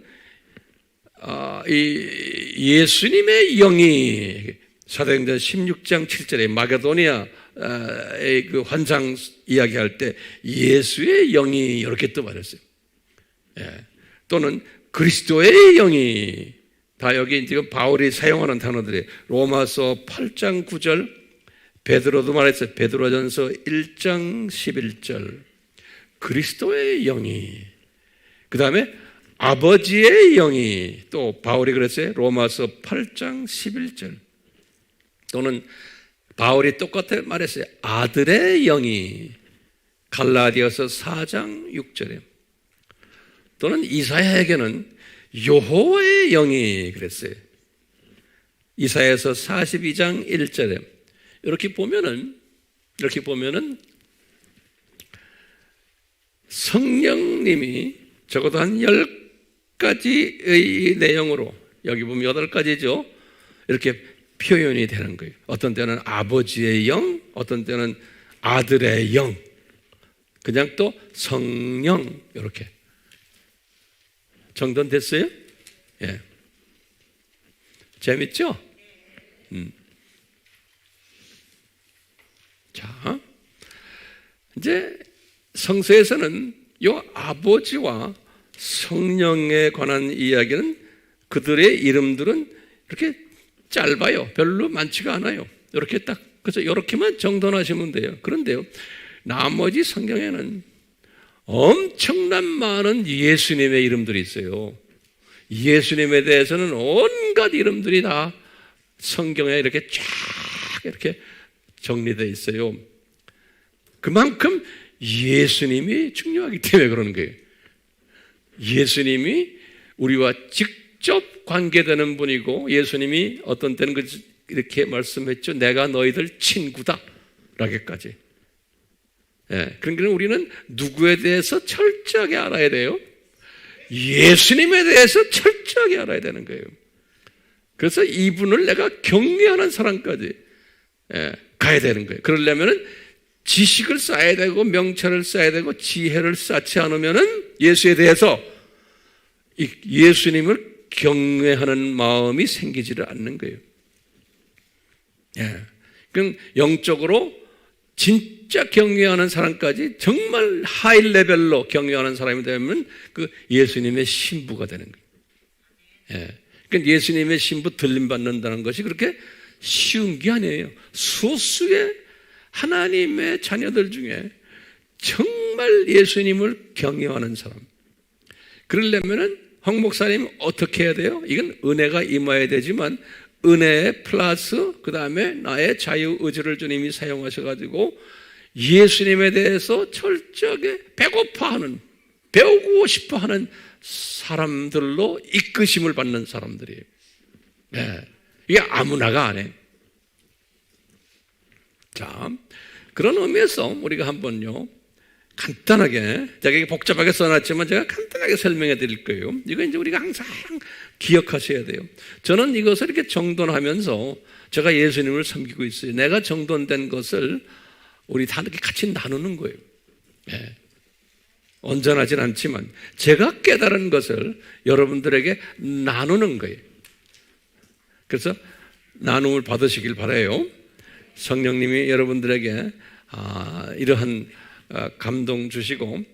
이 예수님의 영이 사도행전 16장 7절에 마게도니아의 그 환상 이야기할 때 예수의 영이 이렇게 또 말했어요. 예. 또는 그리스도의 영이, 다 여기 지금 바울이 사용하는 단어들이 로마서 8장 9절, 베드로도 말했어요. 베드로전서 1장 11절 그리스도의 영이, 그 다음에 아버지의 영이, 또 바울이 그랬어요. 로마서 8장 11절. 또는 바울이 똑같이 말했어요. 아들의 영이, 갈라디아서 4장 6절에. 또는 이사야에게는 여호와의 영이 그랬어요. 이사야서 42장 1절에. 이렇게 보면은 성령님이 적어도 한 10가지의 내용으로, 여기 보면 8가지죠. 이렇게 표현이 되는 거예요. 어떤 때는 아버지의 영, 어떤 때는 아들의 영, 그냥 또 성령, 이렇게. 정돈됐어요? 예. 재밌죠? 자, 이제 성서에서는 요 아버지와 성령에 관한 이야기는, 그들의 이름들은 이렇게 짧아요. 별로 많지가 않아요. 이렇게 딱, 그래서 이렇게만 정돈하시면 돼요. 그런데요, 나머지 성경에는 엄청난 많은 예수님의 이름들이 있어요. 예수님에 대해서는 온갖 이름들이 다 성경에 이렇게 쫙 이렇게 정리되어 있어요. 그만큼 예수님이 중요하기 때문에 그러는 거예요. 예수님이 우리와 직접 관계되는 분이고, 예수님이 어떤 때는 이렇게 말씀했죠. 내가 너희들 친구다 라기까지. 예, 그러니까 우리는 누구에 대해서 철저하게 알아야 돼요? 예수님에 대해서 철저하게 알아야 되는 거예요. 그래서 이분을 내가 경외하는 사람까지 가야 되는 거예요. 그러려면 지식을 쌓아야 되고 명철을 쌓아야 되고 지혜를 쌓지 않으면 예수에 대해서 예수님을 경외하는 마음이 생기지를 않는 거예요. 그럼 영적으로 진짜 경외하는 사람까지 정말 하이 레벨로 경외하는 사람이 되면 그 예수님의 신부가 되는 거예요. 그러니까 예수님의 신부 들림받는다는 것이 그렇게 쉬운 게 아니에요. 소수의 하나님의 자녀들 중에 정말 예수님을 경외하는 사람, 그러려면 황 목사님 어떻게 해야 돼요? 이건 은혜가 임해야 되지만 은혜 플러스 그 다음에 나의 자유의지를 주님이 사용하셔가지고 예수님에 대해서 철저하게 배고파하는, 배우고 싶어하는 사람들로 이끄심을 받는 사람들이에요. 이게 아무나가 안 해. 자, 그런 의미에서 우리가 한번요 간단하게, 제가 이게 복잡하게 써놨지만 제가 간단하게 설명해 드릴 거예요. 이거 이제 우리가 항상 기억하셔야 돼요. 저는 이것을 이렇게 정돈하면서 제가 예수님을 섬기고 있어요. 내가 정돈된 것을 우리 다 이렇게 같이 나누는 거예요. 온전하진 않지만 제가 깨달은 것을 여러분들에게 나누는 거예요. 그래서 나눔을 받으시길 바라요. 성령님이 여러분들에게 이러한 감동 주시고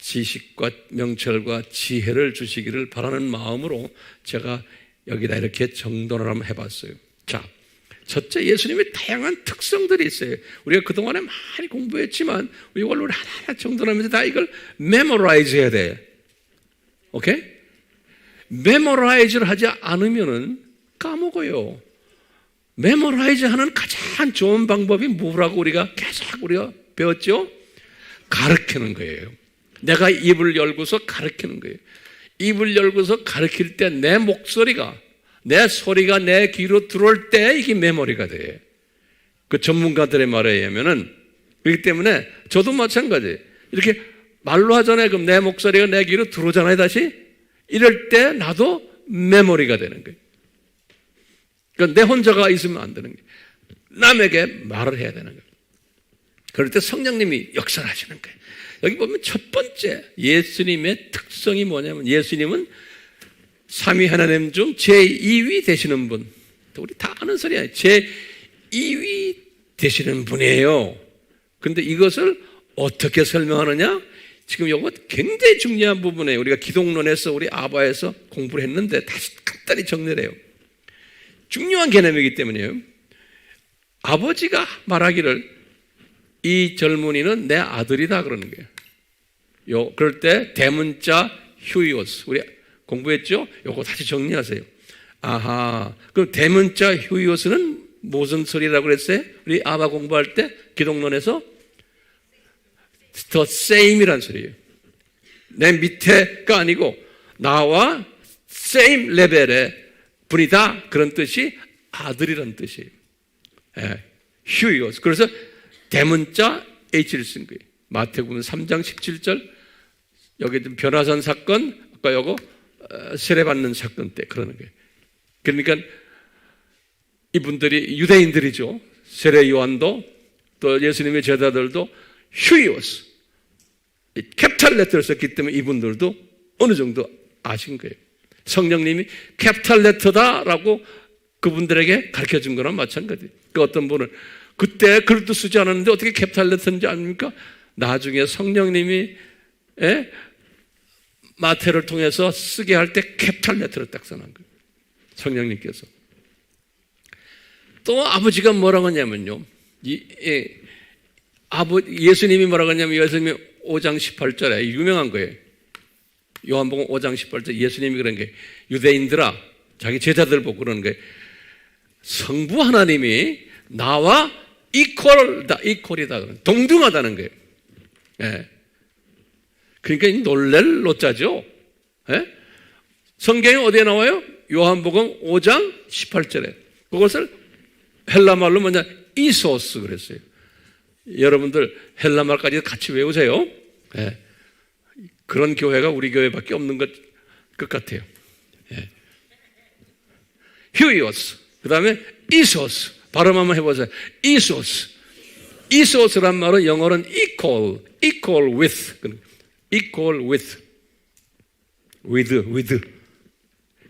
지식과 명철과 지혜를 주시기를 바라는 마음으로 제가 여기다 이렇게 정돈을 한번 해봤어요. 자, 첫째, 예수님의 다양한 특성들이 있어요. 우리가 그동안에 많이 공부했지만 이걸로 하나하나 정돈하면서 다 이걸 메모라이즈 해야 돼. 오케이? 메모라이즈를 하지 않으면은 까먹어요. 메모라이즈 하는 가장 좋은 방법이 뭐라고 우리가 배웠죠? 가르치는 거예요. 내가 입을 열고서 가르치는 거예요. 입을 열고서 가르칠 때 내 목소리가, 내 소리가 내 귀로 들어올 때 이게 메모리가 돼. 그 전문가들의 말에 의하면은, 그렇기 때문에 저도 마찬가지. 이렇게 말로 하잖아요. 그럼 내 목소리가 내 귀로 들어오잖아요, 다시. 이럴 때 나도 메모리가 되는 거예요. 그러니까 내 혼자가 있으면 안 되는 거예요. 남에게 말을 해야 되는 거예요. 그럴 때 성령님이 역사를 하시는 거예요. 여기 보면 첫 번째 예수님의 특성이 뭐냐면 예수님은 삼위 하나님 중 제2위 되시는 분. 우리 다 아는 소리야. 제2위 되시는 분이에요. 그런데 이것을 어떻게 설명하느냐? 지금 이거 굉장히 중요한 부분이에요. 우리가 기독론에서 우리 아바에서 공부를 했는데 다시 간단히 정리를 해요. 중요한 개념이기 때문이에요. 아버지가 말하기를 이 젊은이는 내 아들이다 그러는 거예요. 그럴 때 대문자 휴이오스, 우리 공부했죠? 요거 다시 정리하세요. 아하, 그럼 대문자 휴이오스는 무슨 소리라고 그랬어요? 우리 아바 공부할 때 기독론에서 the same이란 소리예요. 내 밑에가 아니고 나와 same 레벨의 분이다, 그런 뜻이 아들이라는 뜻이에요. 휴이오스. 그래서 대문자 H를 쓴 거예요. 마태복음 3장 17절, 여기 변화산 사건, 아까 요거 세례받는 사건 때 그러는 거예요. 그러니까 이분들이 유대인들이죠. 세례 요한도 또 예수님의 제자들도 휴이오스, 캐피탈 레터를 썼기 때문에 이분들도 어느 정도 아신 거예요. 성령님이 캐피탈 레터다라고 그분들에게 가르쳐 준 거랑 마찬가지예요. 그 어떤 분은 그때 글도 쓰지 않았는데 어떻게 캐피탈 레터인지 아닙니까? 나중에 성령님이 마태를 통해서 쓰게 할 때 캐피탈 레터를 딱 써놓은 거예요. 성령님께서. 또 아버지가 뭐라고 하냐면요. 예수님이 뭐라고 하냐면 예수님이 5장 18절에 유명한 거예요. 요한복음 5장 18절 예수님이 그런 게 유대인들아, 자기 제자들 보고 그러는 거예요. 성부 하나님이 나와 이퀄이다. 동등하다는 거예요. 예. 그러니까 놀랄 노자죠. 예? 성경에 어디에 나와요? 요한복음 5장 18절에. 그것을 헬라말로 뭐냐? 이소스 그랬어요. 여러분들 헬라말까지 같이 외우세요. 예. 그런 교회가 우리 교회밖에 없는 것 같아요. 예. 휴이오스. 그 다음에 이소스. 발음 한번 해보세요. 이소스. 이소스란 말은 영어로는 equal with.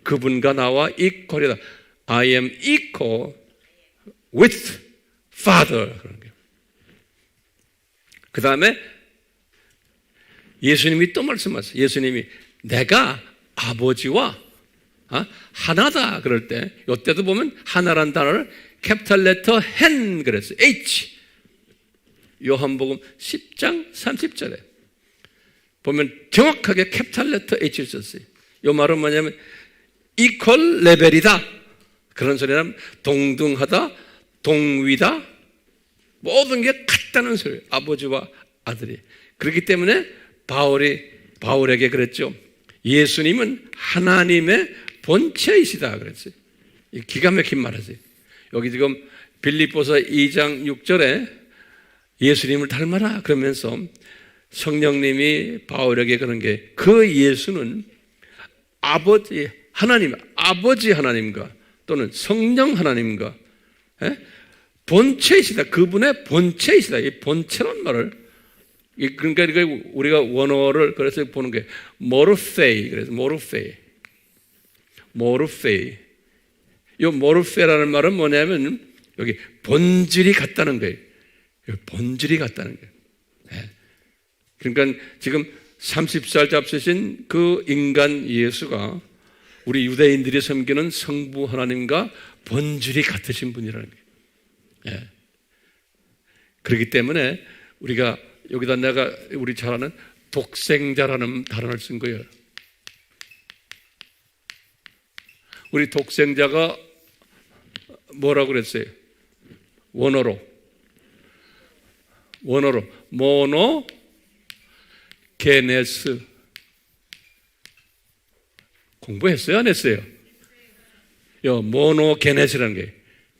그분과 나와 equal이다. I am equal with Father. 그런 거예요. 그 다음에 예수님이 또 말씀하세요. 예수님이 내가 아버지와 하나다 그럴 때, 이때도 보면 하나란 단어를 캐피탈 레터 hen 그랬어요. H. 요한복음 10장 30절에 보면 정확하게 캐피탈 레터 H를 썼어요. 이 말은 뭐냐면 이퀄 레벨이다. 그런 소리는 동등하다, 동위다, 모든 게 같다는 소리예요. 아버지와 아들이. 그렇기 때문에 바울에게 그랬죠. 예수님은 하나님의 본체이시다 그랬어요. 기가 막힌 말이지. 여기 지금 빌립보서 2장 6절에 예수님을 닮아라 그러면서 성령님이 바울에게 그런 게 그 예수는 아버지 하나님과 또는 성령 하나님과 본체이시다. 그분의 본체이시다. 이 본체란 말을 그러니까 우리가 원어를 그래서 보는 게 모르페이. 그래서 모르페이. 이 모르페라는 말은 뭐냐면 여기 본질이 같다는 거예요. 본질이 같다는 거예요. 그러니까 지금 30살 잡수신 그 인간 예수가 우리 유대인들이 섬기는 성부 하나님과 본질이 같으신 분이라는 거예요. 예. 그렇기 때문에 우리가 여기다 내가 우리 잘 아는 독생자라는 단어를 쓴 거예요. 우리 독생자가 뭐라고 그랬어요? 원어로 모노 게네스. 공부했어요? 안 했어요? 모노게네스라는 게,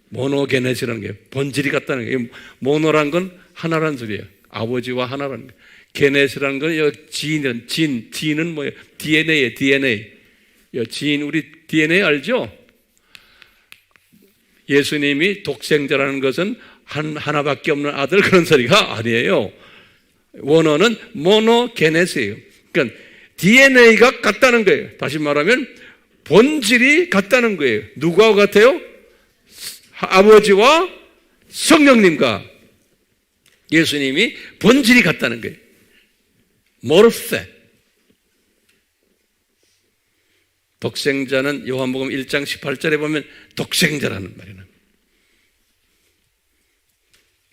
모노게네스라는 게 본질이 같다는 게, 모노란 건 하나란 소리예요. 아버지와 하나라는 거. 게네스라는 건 진은 뭐예요? DNA예요. DNA. 진, 우리 DNA 알죠? 예수님이 독생자라는 것은 하나밖에 없는 아들, 그런 소리가 아니에요. 원어는 모노게네스예요. 그러니까 DNA가 같다는 거예요. 다시 말하면 본질이 같다는 거예요. 누구와 같아요? 아버지와 성령님과 예수님이 본질이 같다는 거예요. 모르페. 독생자는 요한복음 1장 18절에 보면 독생자라는 말이 나옵니다.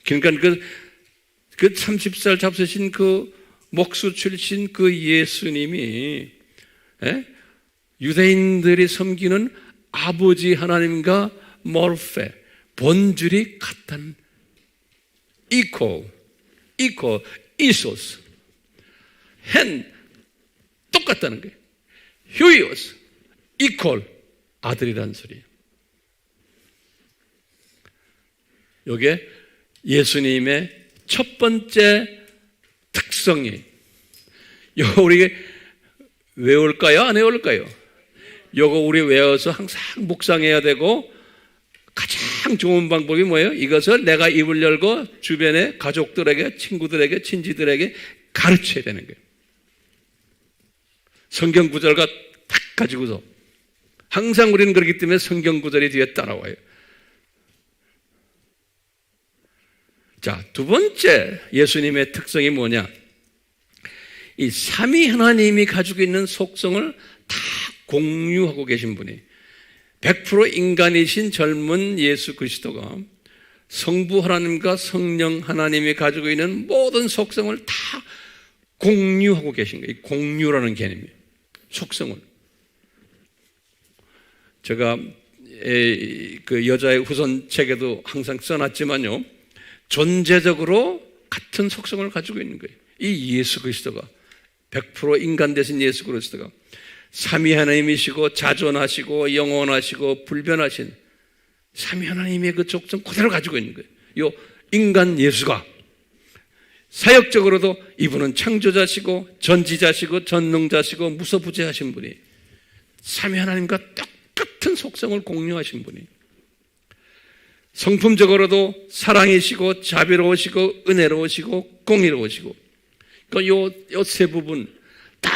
그러니까 그 30살 잡수신 그 목수 출신 그 예수님이 유대인들이 섬기는 아버지 하나님과 모르페, 본질이 같다는 이소스, 똑같다는 거예요. 휴이오스, 아들이라는 소리예요. 이게 예수님의 첫 번째 특성이, 이거 우리 외울까요? 안 외울까요? 이거 우리 외워서 항상 묵상해야 되고, 가장 좋은 방법이 뭐예요? 이것을 내가 입을 열고 주변의 가족들에게, 친구들에게, 친지들에게 가르쳐야 되는 거예요. 성경 구절과 딱 가지고서 항상 우리는 그렇기 때문에 성경 구절이 뒤에 따라와요. 자, 두 번째 예수님의 특성이 뭐냐? 이 삼위 하나님이 가지고 있는 속성을 다 공유하고 계신 분이, 100% 인간이신 젊은 예수 그리스도가 성부 하나님과 성령 하나님이 가지고 있는 모든 속성을 다 공유하고 계신 거예요. 공유라는 개념이에요. 속성을. 제가 그 여자의 후손책에도 항상 써놨지만요, 존재적으로 같은 속성을 가지고 있는 거예요. 이 예수 그리스도가 100% 인간 되신 예수 그리스도가 삼위 하나님이시고 자존하시고 영원하시고 불변하신 삼위 하나님의 그 속성 그대로 가지고 있는 거예요. 이 인간 예수가 사역적으로도 이분은 창조자시고 전지자시고 전능자시고 무소부재하신 분이, 삼위 하나님과 똑같은 속성을 공유하신 분이, 성품적으로도 사랑이시고 자비로우시고 은혜로우시고 공의로우시고, 그러니까 요 세 부분 다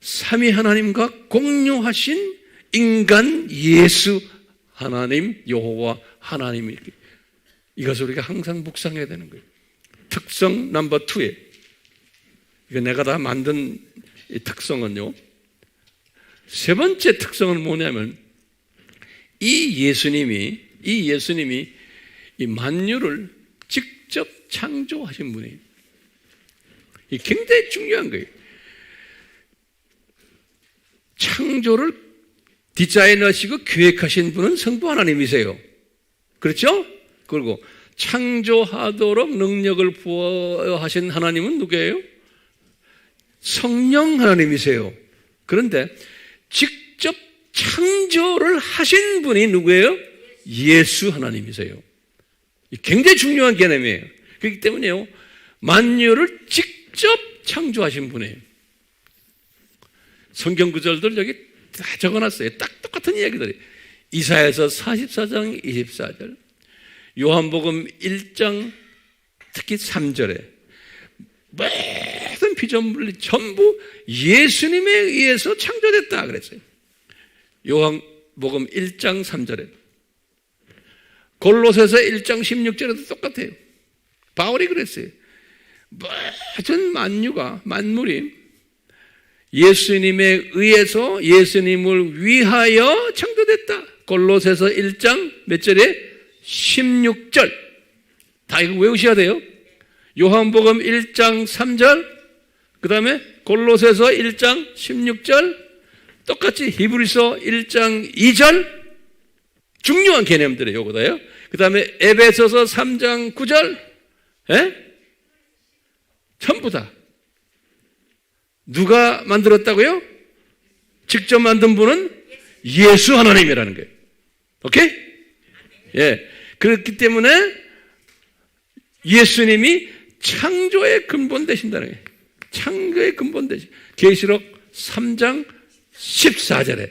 삼위 하나님과 공유하신 인간 예수 하나님, 여호와 하나님, 이것을 우리가 항상 묵상해야 되는 거예요. 특성 넘버 2에, 이거 내가 다 만든 이 특성은요, 세 번째 특성은 뭐냐면, 이 예수님이 이 만유를 직접 창조하신 분이에요. 이 굉장히 중요한 거예요. 창조를 디자인하시고 계획하신 분은 성부 하나님이세요. 그렇죠? 그리고 창조하도록 능력을 부어하신 하나님은 누구예요? 성령 하나님이세요. 그런데 직접 창조를 하신 분이 누구예요? 예수 하나님이세요. 굉장히 중요한 개념이에요. 그렇기 때문에요, 만유를 직접 창조하신 분이에요. 성경 구절들 여기 다 적어놨어요. 딱 똑같은 이야기들이. 이사야서 44장 24절, 요한복음 1장 특히 3절에 모든 피조물이 전부 예수님에 의해서 창조됐다 그랬어요. 요한복음 1장 3절에, 골로새서 1장 16절에도 똑같아요. 바울이 그랬어요. 모든 만물이 예수님에 의해서 예수님을 위하여 창조됐다. 골로새서 1장 몇 절에? 16절. 다 이거 외우셔야 돼요. 요한복음 1장 3절, 그 다음에 골로새서 1장 16절, 똑같이 히브리서 1장 2절, 중요한 개념들이에요. 요거다요. 그 다음에 에베소서 3장 9절, 전부 다. 누가 만들었다고요? 직접 만든 분은 예수 하나님이라는 거예요. 오케이? 예. 그렇기 때문에 예수님이 창조의 근본 되신다는 거예요. 창조의 근본 되신. 계시록 3장 14절에.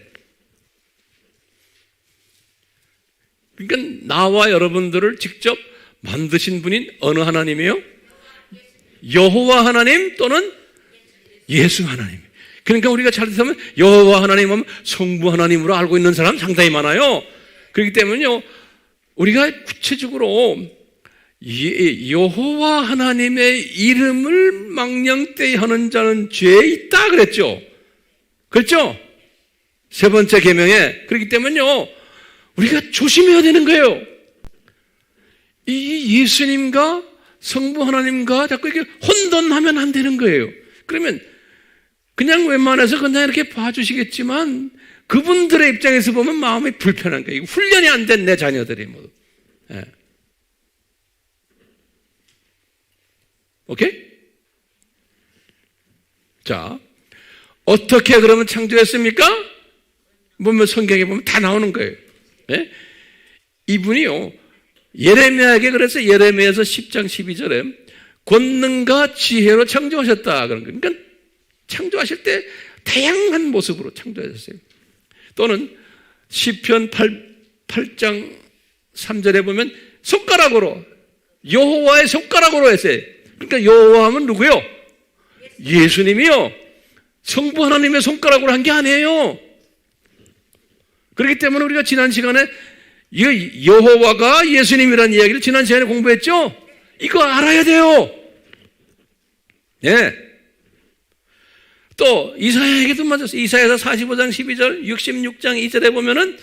그러니까 나와 여러분들을 직접 만드신 분인 어느 하나님이요? 여호와 하나님 또는 예수 하나님. 그러니까 우리가 잘못하면 여호와 하나님 하면 성부 하나님으로 알고 있는 사람 상당히 많아요. 그렇기 때문에요, 우리가 구체적으로 여호와 하나님의 이름을 망령되이 하는 자는 죄에 있다 그랬죠. 그렇죠? 세 번째 계명에. 그렇기 때문에요, 우리가 조심해야 되는 거예요. 이 예수님과 성부 하나님과 자꾸 이렇게 혼돈하면 안 되는 거예요. 그러면 그냥 웬만해서 그냥 이렇게 봐주시겠지만 그분들의 입장에서 보면 마음이 불편한 거예요. 훈련이 안 된 내 자녀들이 모두. 예. 오케이? 자, 어떻게 그러면 창조했습니까? 보면 성경에 보면 다 나오는 거예요. 예? 이분이요, 예레미야에게 그래서 예레미야에서 10장 12절에 권능과 지혜로 창조하셨다. 그러니까 창조하실 때 다양한 모습으로 창조하셨어요. 또는 시편 8장 3절에 보면 손가락으로, 여호와의 손가락으로 했어요. 그러니까 여호와 하면 누구요? 예수님이요. 성부 하나님의 손가락으로 한 게 아니에요. 그렇기 때문에 우리가 지난 시간에 여호와가 예수님이라는 이야기를 지난 시간에 공부했죠? 이거 알아야 돼요. 예. 또 이사야에게도 맞았어요. 이사야서 45장 12절, 66장 2절에 보면은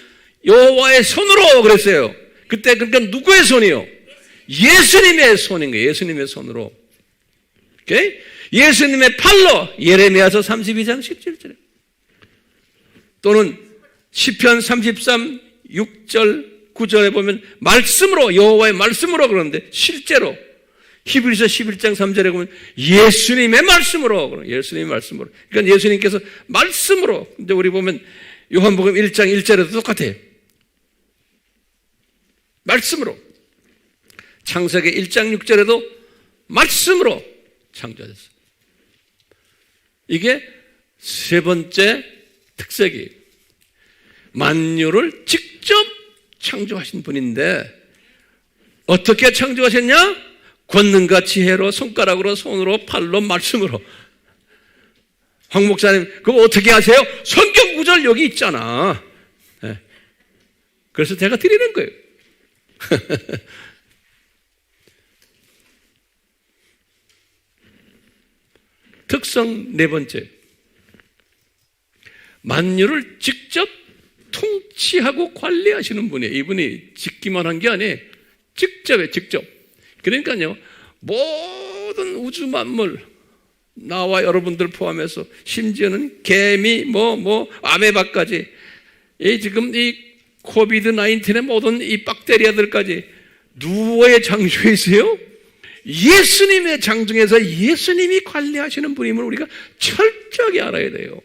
여호와의 손으로 그랬어요. 그때 그러니까 누구의 손이요? 예수님의 손인 거예요. 예수님의 손으로. 오케이? 예수님의 팔로. 예레미야서 32장 17절에. 또는 시편 33 6절 9절에 보면 말씀으로, 여호와의 말씀으로 그러는데 실제로 히브리서 11장 3절에 보면 예수님의 말씀으로, 예수님의 말씀으로. 그러니까 예수님께서 말씀으로, 이제 우리 보면 요한복음 1장 1절에도 똑같아요. 말씀으로. 창세기 1장 6절에도 말씀으로 창조하셨어요. 이게 세 번째 특색이에요. 만유를 직접 창조하신 분인데 어떻게 창조하셨냐? 권능과 지혜로, 손가락으로, 손으로, 팔로, 말씀으로. 황 목사님, 그거 어떻게 하세요? 성경 구절 여기 있잖아. 네. 그래서 제가 드리는 거예요. 특성 네 번째. 만유를 직접 통치하고 관리하시는 분이에요. 이분이 짓기만 한 게 아니에요. 직접에 직접. 그러니까요, 모든 우주 만물, 나와 여러분들 포함해서 심지어는 개미, 아메바까지, 지금 이 코비드-19의 모든 이 박테리아들까지 누구의 장중에 있어요? 예수님의 장중에서 예수님이 관리하시는 분임을 우리가 철저하게 알아야 돼요.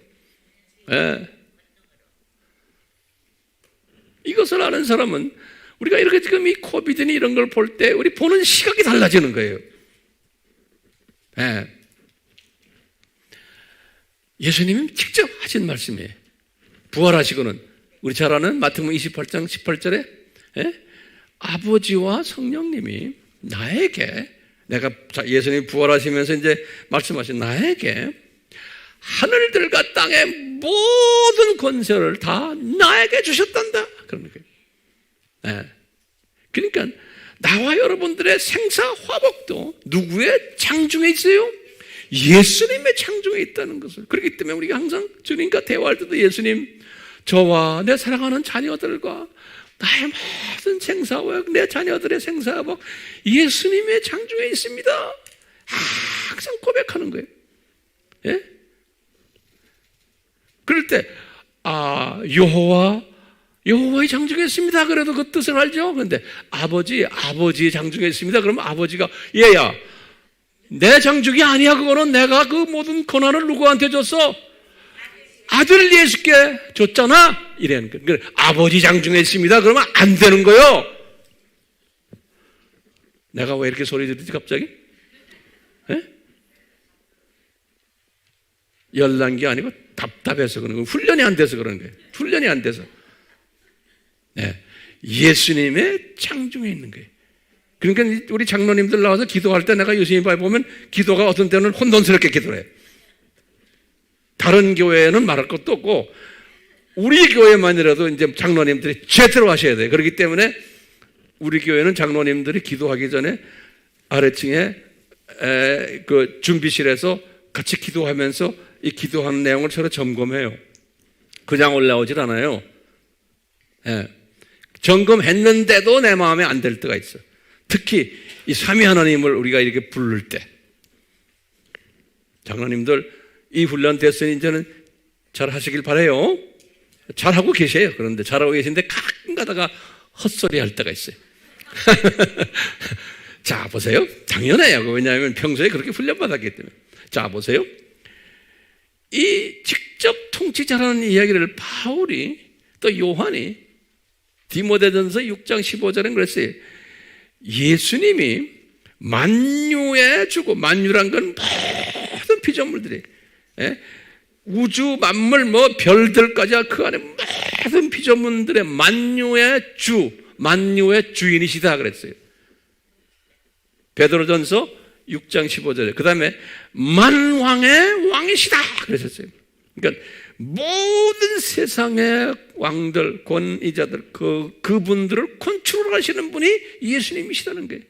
네. 이것을 아는 사람은 우리가 이렇게 지금 이 코비드니 이런 걸 볼 때 우리 보는 시각이 달라지는 거예요. 네. 예수님이 직접 하신 말씀이에요. 부활하시고는 우리 잘 아는 마태복음 28장 18절에 아버지와 성령님이 나에게, 내가 예수님이 부활하시면서 이제 말씀하신 나에게 하늘들과 땅의 모든 권세를 다 나에게 주셨단다. 그런 거예요. 네. 그러니까 나와 여러분들의 생사화복도 누구의 창중에 있어요? 예수님의 창중에 있다는 것을. 그렇기 때문에 우리가 항상 주님과 대화할 때도 예수님, 저와 내 사랑하는 자녀들과 나의 모든 생사화복, 내 자녀들의 생사화복 예수님의 창중에 있습니다. 항상 고백하는 거예요. 예? 그럴 때 여호와의 장중에 있습니다. 그래도 그 뜻을 알죠. 그런데 아버지의 장중에 있습니다. 그러면 아버지가 얘야, 내 장중이 아니야. 그거는 내가 그 모든 권한을 누구한테 줬어? 아들 예수께 줬잖아. 이래는 거예요. 아버지 장중에 있습니다. 그러면 안 되는 거예요. 내가 왜 이렇게 소리 지르지 갑자기? 예? 열난 게 아니고 답답해서 그런 거예요. 훈련이 안 돼서 그런 거예요. 훈련이 안 돼서. 네. 예수님의 창중에 있는 거예요. 그러니까 우리 장로님들 나와서 기도할 때 내가 유심히 보면 기도가 어떤 때는 혼돈스럽게 기도를 해요. 다른 교회는 말할 것도 없고 우리 교회만이라도 이제 장로님들이 제대로 하셔야 돼요. 그렇기 때문에 우리 교회는 장로님들이 기도하기 전에 아래층에 그 준비실에서 같이 기도하면서 이 기도하는 내용을 서로 점검해요. 그냥 올라오질 않아요. 예. 점검했는데도 내 마음에 안 들 때가 있어. 특히 이 삼위 하나님을 우리가 이렇게 부를 때 장로님들 이 훈련 됐으니 이제는 잘 하시길 바라요. 잘하고 계세요. 그런데 잘하고 계신데 가끔 가다가 헛소리 할 때가 있어요. 자, 보세요. 당연해요. 왜냐하면 평소에 그렇게 훈련받았기 때문에. 자, 보세요. 이 직접 통치자라는 이야기를 바울이 또 요한이 디모데전서 6장 15절엔 그랬어요. 예수님이 만유의 주고, 만유란 건 모든 피조물들이, 우주 만물 별들까지 그 안에 모든 피조물들의 만유의 주, 만유의 주인이시다 그랬어요. 베드로전서 6장 15절에. 그 다음에 만왕의 왕이시다 그랬었어요. 그러니까 모든 세상의 왕들, 권위자들, 그분들을 컨트롤하시는 분이 예수님이시다는 거예요.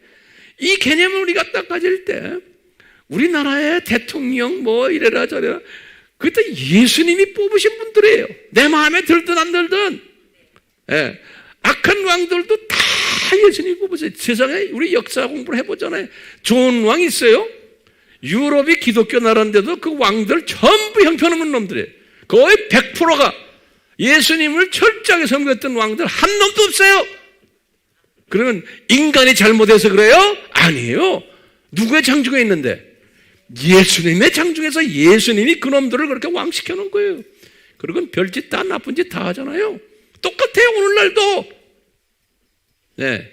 이 개념을 우리가 딱 가질 때 우리나라의 대통령 이래라 저래라 그때 예수님이 뽑으신 분들이에요. 내 마음에 들든 안 들든. 예. 악한 왕들도 다 예수님이 뽑으세요. 세상에 우리 역사 공부를 해보잖아요. 좋은 왕이 있어요. 유럽이 기독교 나라인데도 그 왕들 전부 형편없는 놈들이에요. 거의 100%가 예수님을 철저하게 섬겼던 왕들 한 놈도 없어요. 그러면 인간이 잘못해서 그래요? 아니에요. 누구의 창중에 있는데? 예수님의 창중에서 예수님이 그놈들을 그렇게 왕시켜 놓은 거예요. 그리고 별짓 다 나쁜 짓 다 하잖아요. 똑같아요. 오늘날도. 네.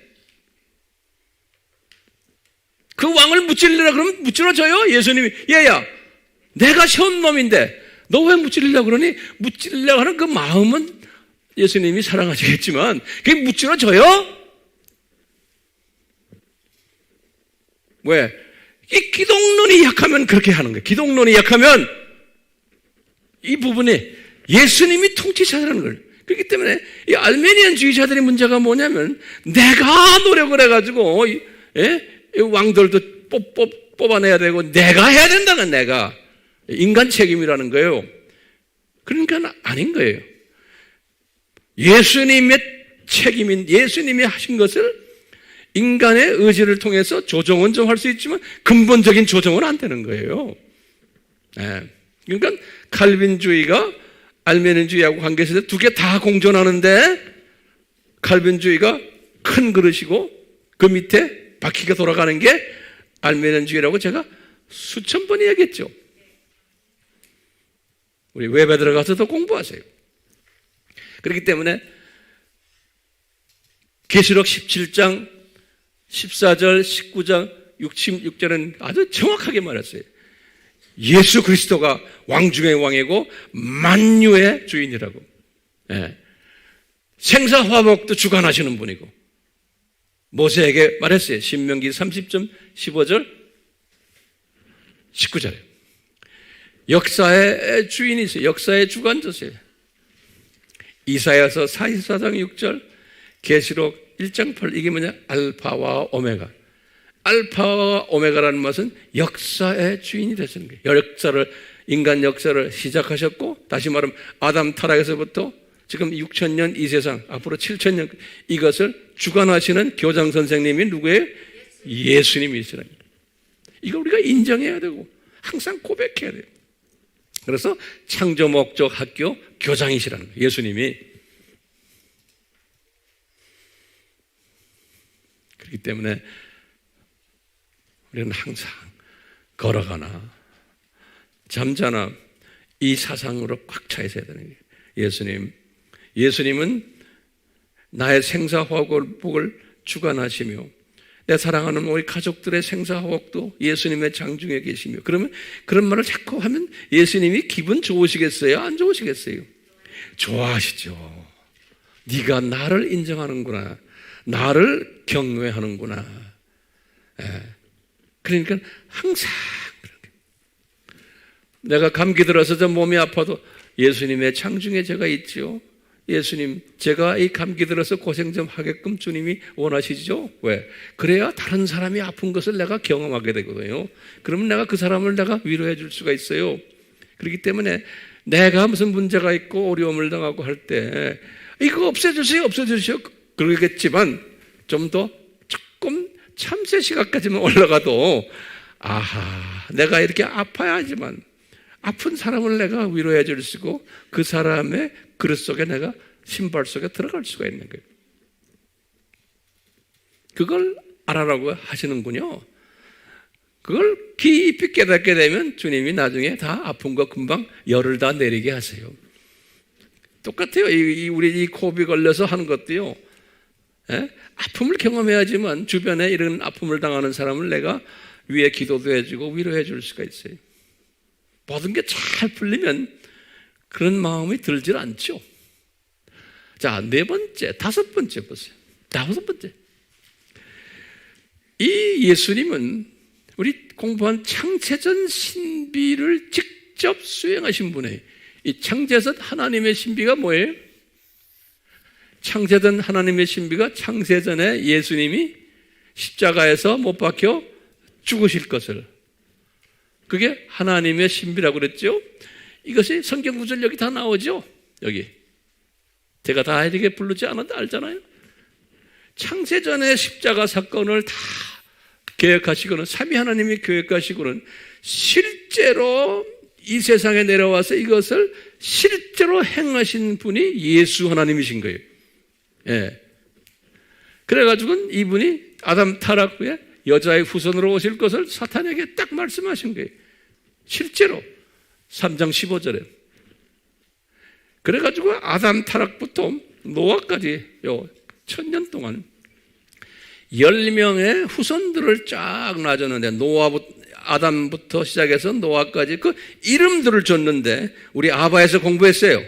그 왕을 무찌르려 그러면 무찌러져요. 예수님이 얘야 내가 세운 놈인데 너 왜 무찌르려고 그러니? 무찌르려고 하는 그 마음은 예수님이 사랑하시겠지만 그게 무찌러져요? 왜? 이 기독론이 약하면 그렇게 하는 거예요. 기독론이 약하면 이 부분이 예수님이 통치자라는 걸. 그렇기 때문에 이 알메니안주의자들의 문제가 뭐냐면 내가 노력을 해가지고 이 왕들도 뽑아내야 되고 내가 해야 된다는 내가 인간 책임이라는 거예요. 그러니까 아닌 거예요. 예수님의 책임인 예수님이 하신 것을 인간의 의지를 통해서 조정은 좀 할 수 있지만 근본적인 조정은 안 되는 거예요. 네. 그러니까 칼빈주의가 알메니안주의하고 관계에서 두 개 다 공존하는데 칼빈주의가 큰 그릇이고 그 밑에 바퀴가 돌아가는 게 알메니안주의라고 제가 수천 번 이야기했죠. 우리 웹에 들어가서도 공부하세요. 그렇기 때문에 계시록 17장 14절 19장 66절은 아주 정확하게 말했어요. 예수 그리스도가 왕 중의 왕이고 만유의 주인이라고. 예. 생사화복도 주관하시는 분이고 모세에게 말했어요. 신명기 30점 15절 19절에 역사의 주인이세요. 역사의 주관자세요. 이사야서 44장 6절 계시록 1장 8 이게 뭐냐? 알파와 오메가. 알파와 오메가라는 것은 역사의 주인이 되시는 거예요. 인간 역사를 시작하셨고, 다시 말하면 아담 타락에서부터 지금 6,000년 이 세상, 앞으로 7,000년 이것을 주관하시는 교장 선생님이 누구예요? 예수님이시라는 거예요. 이거 우리가 인정해야 되고 항상 고백해야 돼요. 그래서 창조 목적 학교 교장이시라는 거예요. 예수님이. 그렇기 때문에 우리는 항상 걸어가나 잠자나 이 사상으로 꽉 차 있어야 되는 거예요. 예수님은 나의 생사화복을 주관하시며 내 사랑하는 우리 가족들의 생사화복도 예수님의 장중에 계시며, 그러면 그런 말을 자꾸 하면 예수님이 기분 좋으시겠어요? 안 좋으시겠어요? 좋아하시죠. 네가 나를 인정하는구나, 나를 경외하는구나. 그러니까 항상 내가 감기 들어서 저 몸이 아파도 예수님의 장중에 제가 있죠. 예수님, 제가 이 감기 들어서 고생 좀 하게끔 주님이 원하시죠? 왜? 그래야 다른 사람이 아픈 것을 내가 경험하게 되거든요. 그러면 내가 그 사람을 내가 위로해 줄 수가 있어요. 그렇기 때문에 내가 무슨 문제가 있고 어려움을 당하고 할 때 이거 없애주세요. 그러겠지만 좀 더 조금 참새 시각까지만 올라가도 아하, 내가 이렇게 아파야 하지만 아픈 사람을 내가 위로해 줄 수 있고 그 사람의 그릇 속에 내가 신발 속에 들어갈 수가 있는 거예요. 그걸 알아라고 하시는군요. 그걸 깊이 깨닫게 되면 주님이 나중에 다 아픈 거 금방 열을 다 내리게 하세요. 똑같아요. 우리 이 코비 걸려서 하는 것도요. 아픔을 경험해야지만 주변에 이런 아픔을 당하는 사람을 내가 위에 기도도 해주고 위로해 줄 수가 있어요. 모든 게 잘 풀리면 그런 마음이 들질 않죠. 자, 네 번째, 다섯 번째 보세요. 다섯 번째. 이 예수님은 우리 공부한 창세전 신비를 직접 수행하신 분이에요. 이 창세전 하나님의 신비가 뭐예요? 창세전 하나님의 신비가 창세전에 예수님이 십자가에서 못 박혀 죽으실 것을, 그게 하나님의 신비라고 그랬죠. 이것이 성경 구절 여기 다 나오죠. 여기 제가 다 이렇게 부르지 않아도 알잖아요. 창세전의 십자가 사건을 다 계획하시고는, 삼위 하나님이 계획하시고는 실제로 이 세상에 내려와서 이것을 실제로 행하신 분이 예수 하나님이신 거예요. 그래가지고 이분이 아담 타락 후에 여자의 후손으로 오실 것을 사탄에게 딱 말씀하신 거예요. 실제로 3장 15절에. 그래가지고 아담 타락부터 노아까지 요 1000년 동안 10명의 후손들을 쫙 놔줬는데, 아담부터 시작해서 노아까지 그 이름들을 줬는데, 우리 아바에서 공부했어요.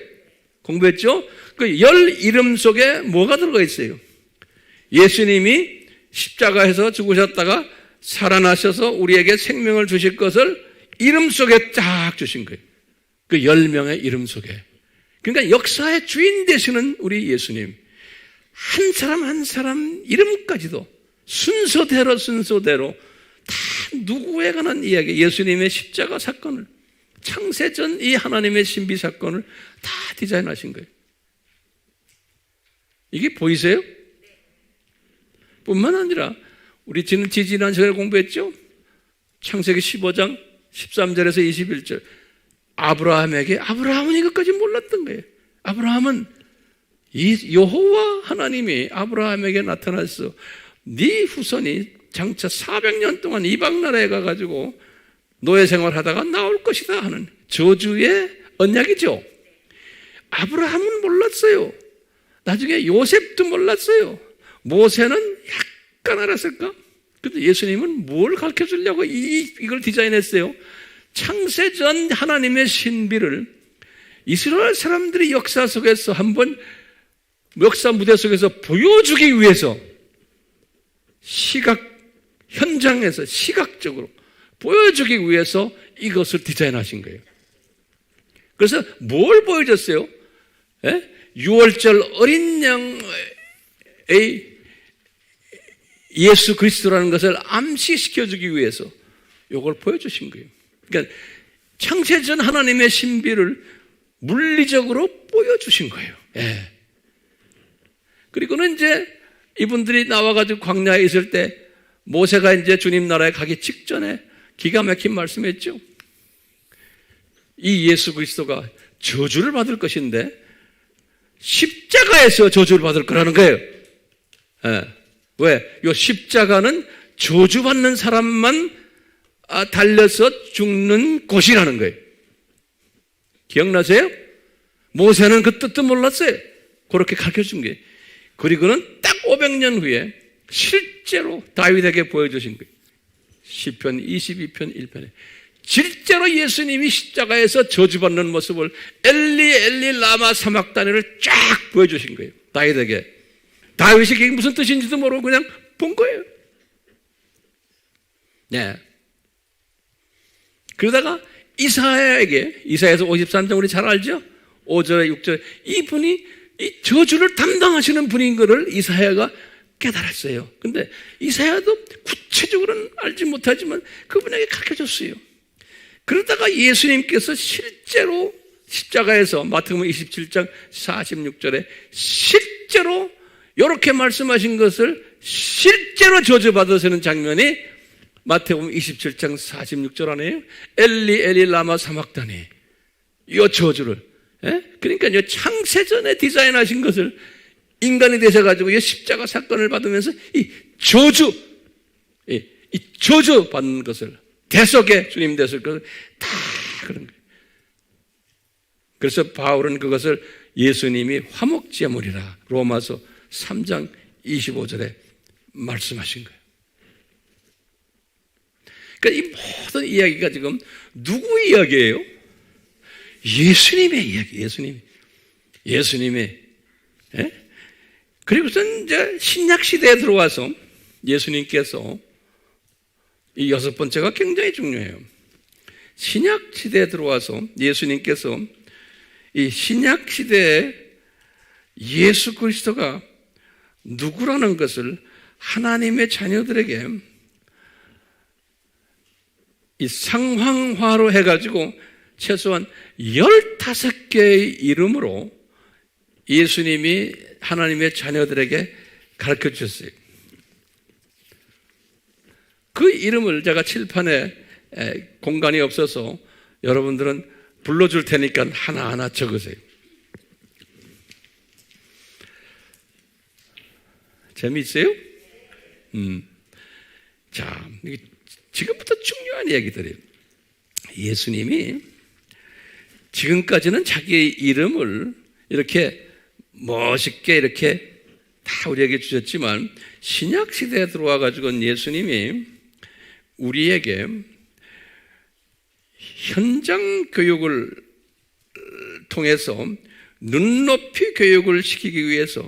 공부했죠? 그 10 이름 속에 뭐가 들어가 있어요? 예수님이 십자가에서 죽으셨다가 살아나셔서 우리에게 생명을 주실 것을 이름 속에 쫙 주신 거예요. 그 10명의 이름 속에. 그러니까 역사의 주인 되시는 우리 예수님, 한 사람 한 사람 이름까지도 순서대로 다 누구에 관한 이야기, 예수님의 십자가 사건을, 창세전 이 하나님의 신비 사건을 다 디자인하신 거예요. 이게 보이세요? 뿐만 아니라 우리 지난 시간에 공부했죠? 창세기 15장 13절에서 21절. 아브라함은 이것까지 몰랐던 거예요. 아브라함은 이 여호와 하나님이 아브라함에게 나타나서 네 후손이 장차 400년 동안 이방 나라에 가가지고 노예 생활하다가 나올 것이다 하는 저주의 언약이죠. 아브라함은 몰랐어요. 나중에 요셉도 몰랐어요. 모세는 약간 알았을까? 근데 예수님은 뭘 가르쳐 주려고 이걸 디자인했어요? 창세전 하나님의 신비를 이스라엘 사람들이 역사 속에서 한번 역사 무대 속에서 보여주기 위해서 현장에서 시각적으로 보여주기 위해서 이것을 디자인하신 거예요. 그래서 뭘 보여줬어요? 6월절 어린 양의 예수 그리스도라는 것을 암시시켜주기 위해서 이걸 보여주신 거예요. 그러니까 창세전 하나님의 신비를 물리적으로 보여주신 거예요. 예. 그리고는 이제 이분들이 나와가지고 광야에 있을 때 모세가 이제 주님 나라에 가기 직전에 기가 막힌 말씀했죠. 이 예수 그리스도가 저주를 받을 것인데 십자가에서 저주를 받을 거라는 거예요. 예. 왜? 이 십자가는 저주받는 사람만 달려서 죽는 곳이라는 거예요. 기억나세요? 모세는 그 뜻도 몰랐어요. 그렇게 가르쳐준 거예요. 그리고는 딱 500년 후에 실제로 다윗에게 보여주신 거예요. 시편 22편 1편에 실제로 예수님이 십자가에서 저주받는 모습을 엘리 엘리 라마 사막다니를 쫙 보여주신 거예요. 다윗에게. 다윗이 그게 무슨 뜻인지도 모르고 그냥 본 거예요. 네. 그러다가 이사야에게, 이사야에서 53장 우리 잘 알죠? 5절에 6절에 이분이 이 저주를 담당하시는 분인 것을 이사야가 깨달았어요. 근데 이사야도 구체적으로는 알지 못하지만 그분에게 가르쳐줬어요. 그러다가 예수님께서 실제로 십자가에서 마태복음 27장 46절에 실제로 이렇게 말씀하신 것을 실제로 저주받으시는 장면이 마태복음 27장 46절 아니에요? 엘리 엘리 라마 사막다니. 이 저주를. 예? 그러니까 이 창세전에 디자인하신 것을 인간이 되셔가지고 이 십자가 사건을 받으면서 이 저주 받는 것을 대속의 주님 되실 것을 다 그런 거예요. 그래서 바울은 그것을 예수님이 화목제물이라 로마서 3장 25절에 말씀하신 거예요. 그러니까 이 모든 이야기가 지금 누구 이야기예요? 예수님의 이야기, 예수님의. 예? 그리고서 이제 신약 시대에 들어와서 예수님께서 이 여섯 번째가 굉장히 중요해요. 신약 시대에 들어와서 예수님께서 이 신약 시대에 예수 그리스도가 누구라는 것을 하나님의 자녀들에게 이 상황화로 해가지고 최소한 15개의 이름으로 예수님이 하나님의 자녀들에게 가르쳐 주셨어요. 그 이름을 제가 칠판에 공간이 없어서 여러분들은 불러줄 테니까 하나하나 적으세요. 재미있어요? 자, 지금부터 중요한 이야기들이에요. 예수님이 지금까지는 자기의 이름을 이렇게 멋있게 이렇게 다 우리에게 주셨지만 신약 시대에 들어와 가지고는 예수님이 우리에게 현장 교육을 통해서 눈높이 교육을 시키기 위해서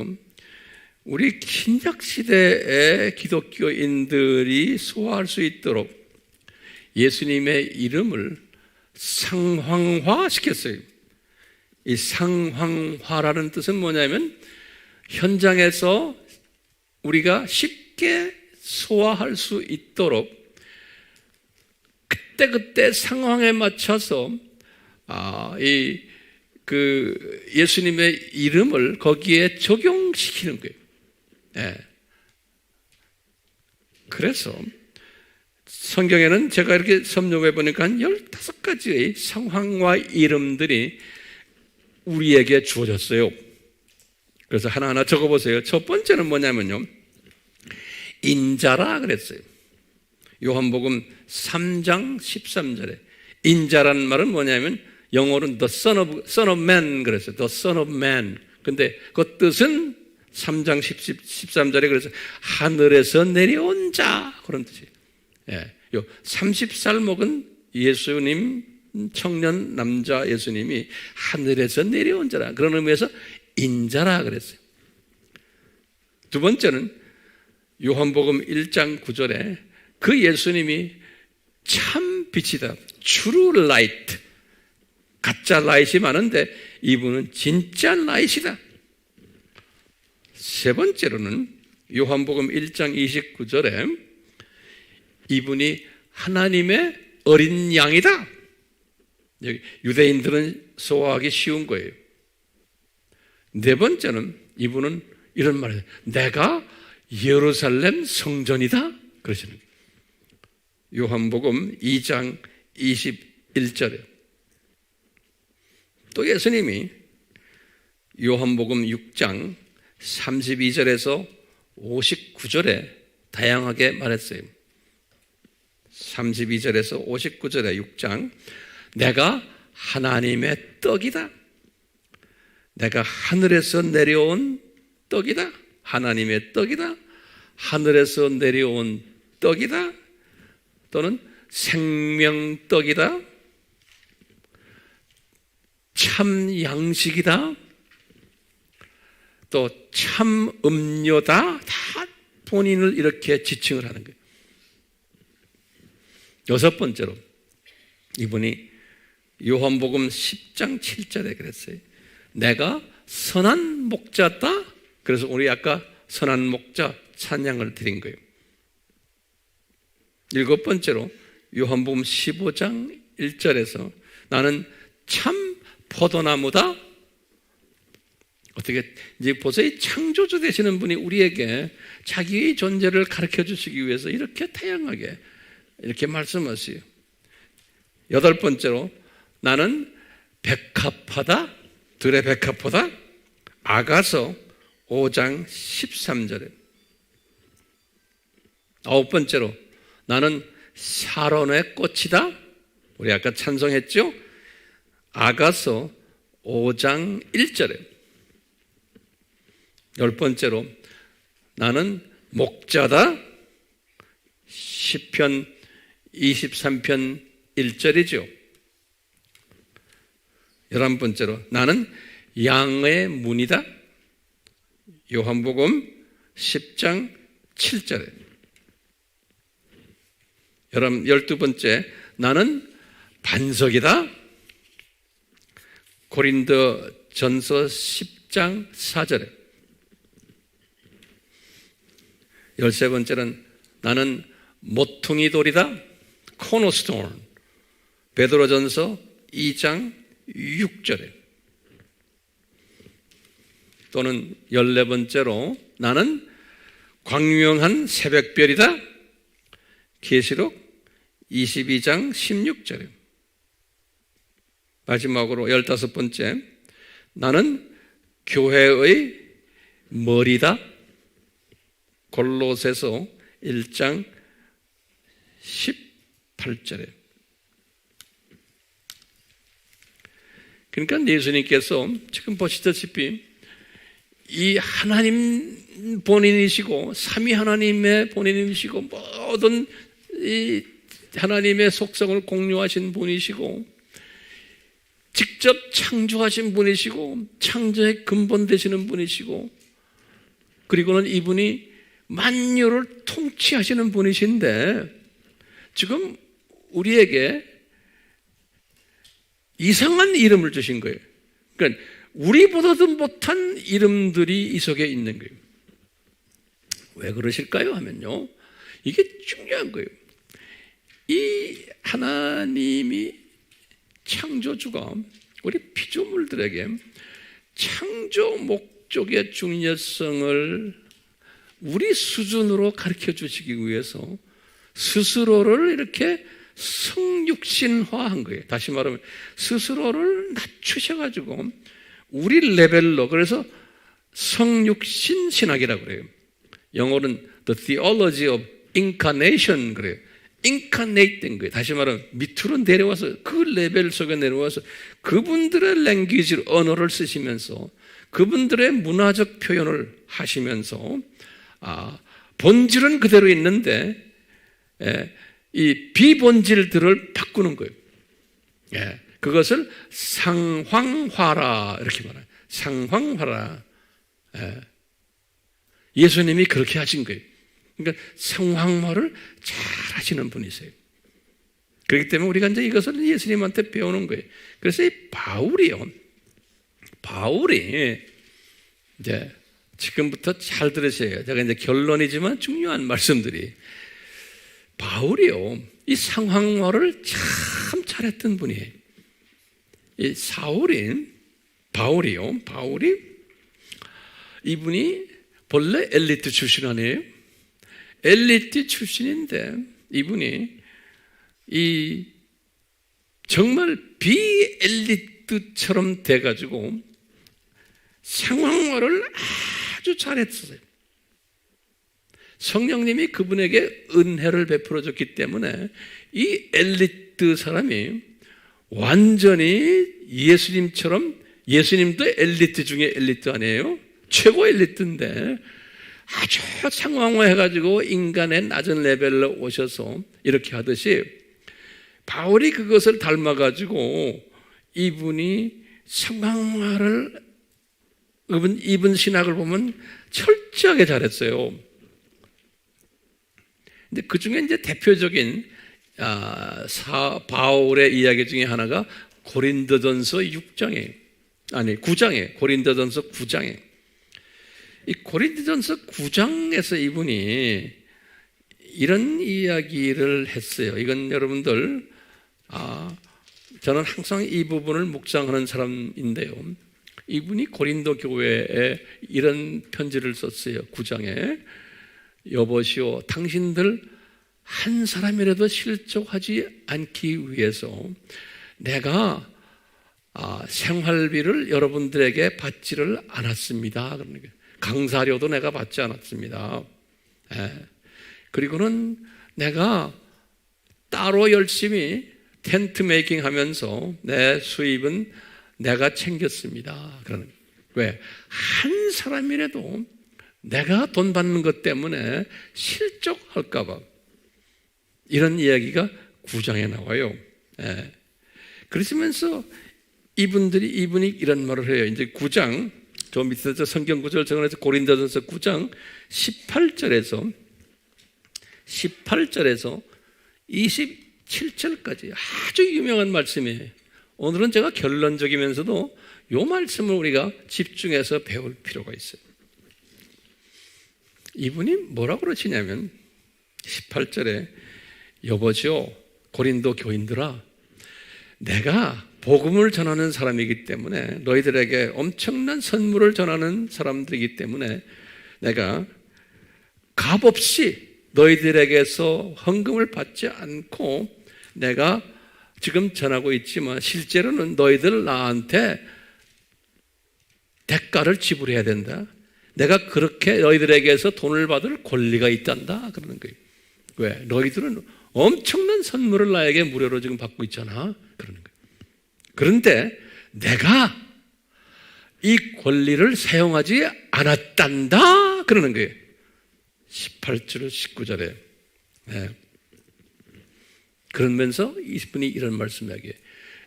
우리 신약 시대의 기독교인들이 소화할 수 있도록 예수님의 이름을 상황화 시켰어요. 이 상황화라는 뜻은 뭐냐면 현장에서 우리가 쉽게 소화할 수 있도록 그때 상황에 맞춰서 예수님의 이름을 거기에 적용시키는 거예요. 네. 그래서 성경에는 제가 이렇게 섭렵해 보니까 한 15가지의 상황과 이름들이 우리에게 주어졌어요. 그래서 하나하나 적어보세요. 첫 번째는 뭐냐면요, 인자라 그랬어요. 요한복음 3장 13절에 인자라는 말은 뭐냐면 영어로는 the son of man 그랬어요. the son of man. 근데 그 뜻은 3장 13절에 그래서 하늘에서 내려온 자 그런 뜻이에요. 예, 요 30살 먹은 예수님 청년 남자 예수님이 하늘에서 내려온 자라 그런 의미에서 인자라 그랬어요. 두 번째는 요한복음 1장 9절에 그 예수님이 참 빛이다. true light. 가짜 라이트이 많은데 이분은 진짜 라이트이다. 세 번째로는 요한복음 1장 29절에 이분이 하나님의 어린 양이다. 유대인들은 소화하기 쉬운 거예요. 네 번째는 이분은 이런 말을 해요. 내가 예루살렘 성전이다. 그러시는 거예요. 요한복음 2장 21절에 또 예수님이 요한복음 6장 32절에서 59절에 다양하게 말했어요. 32절에서 59절에 6장 내가 하나님의 떡이다. 내가 하늘에서 내려온 떡이다. 하나님의 떡이다. 하늘에서 내려온 떡이다. 또는 생명떡이다. 참 양식이다. 또 참 음료다. 다 본인을 이렇게 지칭을 하는 거예요. 여섯 번째로 이분이 요한복음 10장 7절에 그랬어요. 내가 선한 목자다. 그래서 우리 아까 선한 목자 찬양을 드린 거예요. 일곱 번째로 요한복음 15장 1절에서 나는 참 포도나무다. 어떻게 이제 보세요. 창조주 되시는 분이 우리에게 자기의 존재를 가르쳐 주시기 위해서 이렇게 다양하게 이렇게 말씀하세요. 여덟 번째로 나는 백합화다. 들의 백합화다. 아가서 5장 13절에 아홉 번째로 나는 사론의 꽃이다. 우리 아까 찬송했죠? 아가서 5장 1절에 열 번째로 나는 목자다. 시편 23편 1절이죠. 11번째로 나는 양의 문이다. 요한복음 10장 7절에 12번째 나는 반석이다. 고린도전서 10장 4절에 13번째는 나는 모퉁이 돌이다. 코너스톤. 베드로전서 2장 6절에 또는 14번째로 나는 광명한 새벽별이다. 계시록 22장 16절에 마지막으로 15번째 나는 교회의 머리다. 골로새서 1장 18절에 그러니까 예수님께서 지금 보시다시피 이 하나님 본인이시고 삼위 하나님의 본인이시고 모든 이 하나님의 속성을 공유하신 분이시고 직접 창조하신 분이시고 창조의 근본 되시는 분이시고 그리고는 이분이 만유를 통치하시는 분이신데 지금 우리에게 이상한 이름을 주신 거예요. 그러니까 우리보다도 못한 이름들이 이 속에 있는 거예요. 왜 그러실까요? 하면요. 이게 중요한 거예요. 이 하나님이 창조주가 우리 피조물들에게 창조 목적의 중요성을 우리 수준으로 가르쳐 주시기 위해서 스스로를 이렇게 성육신화한 거예요. 다시 말하면 스스로를 낮추셔가지고 우리 레벨로 그래서 성육신 신학이라고 그래요. 영어로는 The Theology of Incarnation 그래요. 인카네이트 된 거예요. 다시 말하면 밑으로 내려와서 그 레벨 속에 내려와서 그분들의 랭귀지를 언어를 쓰시면서 그분들의 문화적 표현을 하시면서 본질은 그대로 있는데 이 비본질들을 바꾸는 거예요. 그것을 상황화라 이렇게 말해요. 상황화라. 예수님이 그렇게 하신 거예요. 그러니까 상황화를 잘 하시는 분이세요. 그렇기 때문에 우리가 이제 이것을 예수님한테 배우는 거예요. 그래서 이 바울이 이제 지금부터 잘 들으세요. 제가 이제 결론이지만 중요한 말씀들이. 바울이요, 이 상황화를 참 잘했던 분이에요. 이 바울이 이분이 본래 엘리트 출신 아니에요? 엘리트 출신인데 이분이 이 정말 비엘리트처럼 돼가지고 상황화를 아주 잘했어요. 성령님이 그분에게 은혜를 베풀어 줬기 때문에 이 엘리트 사람이 완전히 예수님처럼, 예수님도 엘리트 중에 엘리트 아니에요? 최고 엘리트인데 아주 상황화 해가지고 인간의 낮은 레벨로 오셔서 이렇게 하듯이 바울이 그것을 닮아가지고 이분이 상황화를 이분 신학을 보면 철저하게 잘했어요. 근데 그 중에 이제 대표적인 바울의 이야기 중에 하나가 고린도전서 9장에 고린도전서 9장에 이 고린도전서 9장에서 이분이 이런 이야기를 했어요. 이건 여러분들 저는 항상 이 부분을 묵상하는 사람인데요. 이분이 고린도 교회에 이런 편지를 썼어요. 9장에 여보시오, 당신들 한 사람이라도 실족하지 않기 위해서 내가 생활비를 여러분들에게 받지를 않았습니다. 그러니까 강사료도 내가 받지 않았습니다. 그리고는 내가 따로 열심히 텐트 메이킹 하면서 내 수입은 내가 챙겼습니다. 그러는 왜? 한 사람이라도 내가 돈 받는 것 때문에 실족할까봐 이런 이야기가 9장에 나와요. 그러시면서 이분이 이런 말을 해요. 이제 9장, 저 밑에서 성경 구절 적어내서 고린도전서 9장 18절에서 27절까지 아주 유명한 말씀이에요. 오늘은 제가 결론적이면서도 이 말씀을 우리가 집중해서 배울 필요가 있어요. 이분이 뭐라고 그러시냐면 18절에 여보시오, 고린도 교인들아, 내가 복음을 전하는 사람이기 때문에 너희들에게 엄청난 선물을 전하는 사람들이기 때문에 내가 값없이 너희들에게서 헌금을 받지 않고 내가 지금 전하고 있지만 실제로는 너희들 나한테 대가를 지불해야 된다. 내가 그렇게 너희들에게서 돈을 받을 권리가 있단다. 그러는 거예요. 왜? 너희들은 엄청난 선물을 나에게 무료로 지금 받고 있잖아. 그러는 거예요. 그런데 내가 이 권리를 사용하지 않았단다. 그러는 거예요. 18절, 19절에. 그러면서 이분이 이런 말씀을 하기에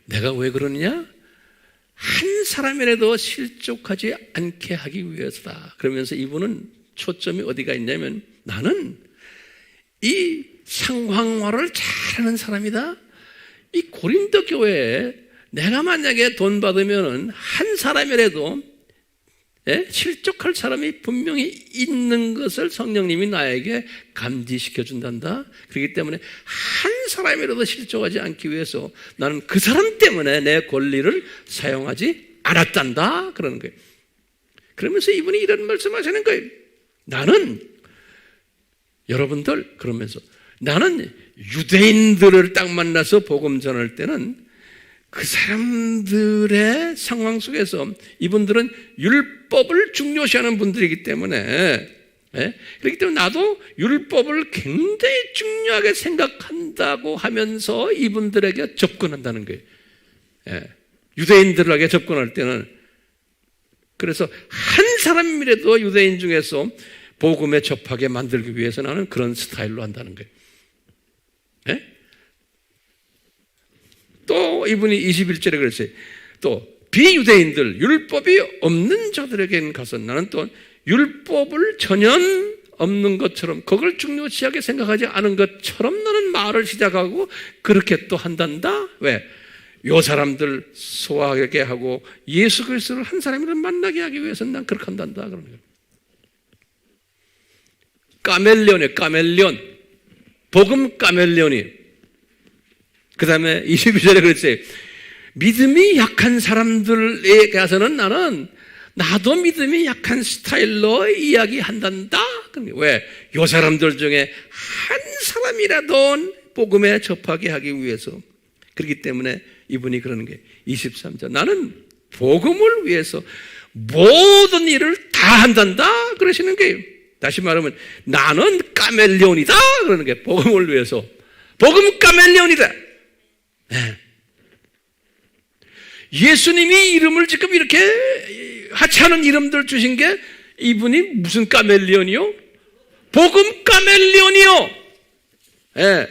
내가 왜 그러느냐? 한 사람이라도 실족하지 않게 하기 위해서다. 그러면서 이분은 초점이 어디가 있냐면 나는 이 상황화를 잘하는 사람이다. 이 고린도 교회에 내가 만약에 돈 받으면 한 사람이라도 실족할 사람이 분명히 있는 것을 성령님이 나에게 감지시켜 준단다. 그렇기 때문에 한 사람이라도 실족하지 않기 위해서 나는 그 사람 때문에 내 권리를 사용하지 않았단다. 그러는 거예요. 그러면서 이분이 이런 말씀하시는 거예요. 나는 여러분들 그러면서 나는 유대인들을 딱 만나서 복음 전할 때는 그 사람들의 상황 속에서 이분들은 율법을 중요시하는 분들이기 때문에 그렇기 때문에 나도 율법을 굉장히 중요하게 생각한다고 하면서 이분들에게 접근한다는 거예요. 유대인들에게 접근할 때는 그래서 한 사람이라도 유대인 중에서 복음에 접하게 만들기 위해서 나는 그런 스타일로 한다는 거예요. 또 이분이 21절에 그랬어요. 또 비유대인들, 율법이 없는 자들에게는 가서 나는 또 율법을 전혀 없는 것처럼 그걸 중요시하게 생각하지 않은 것처럼 나는 말을 시작하고 그렇게 또 한단다. 왜? 요 사람들 소화하게 하고 예수 그리스도를 한 사람이라도 만나게 하기 위해서는 난 그렇게 한단다. 그러는 거예요. 까멜레온이에요. 까멜레온. 복음 까멜레온이. 그 다음에 22절에 그랬어요. 믿음이 약한 사람들에 가서는 나도 믿음이 약한 스타일로 이야기한단다. 왜? 요 사람들 중에 한 사람이라도 복음에 접하게 하기 위해서. 그렇기 때문에 이분이 그러는 게 23절. 나는 복음을 위해서 모든 일을 다 한단다. 그러시는 거예요. 다시 말하면 나는 까멜레온이다. 그러는 게 복음을 위해서. 복음 까멜레온이다. 네. 예수님이 이름을 지금 이렇게 하찮은 이름들 주신 게 이분이 무슨 까멜레온이요? 복음 까멜레온이요. 네.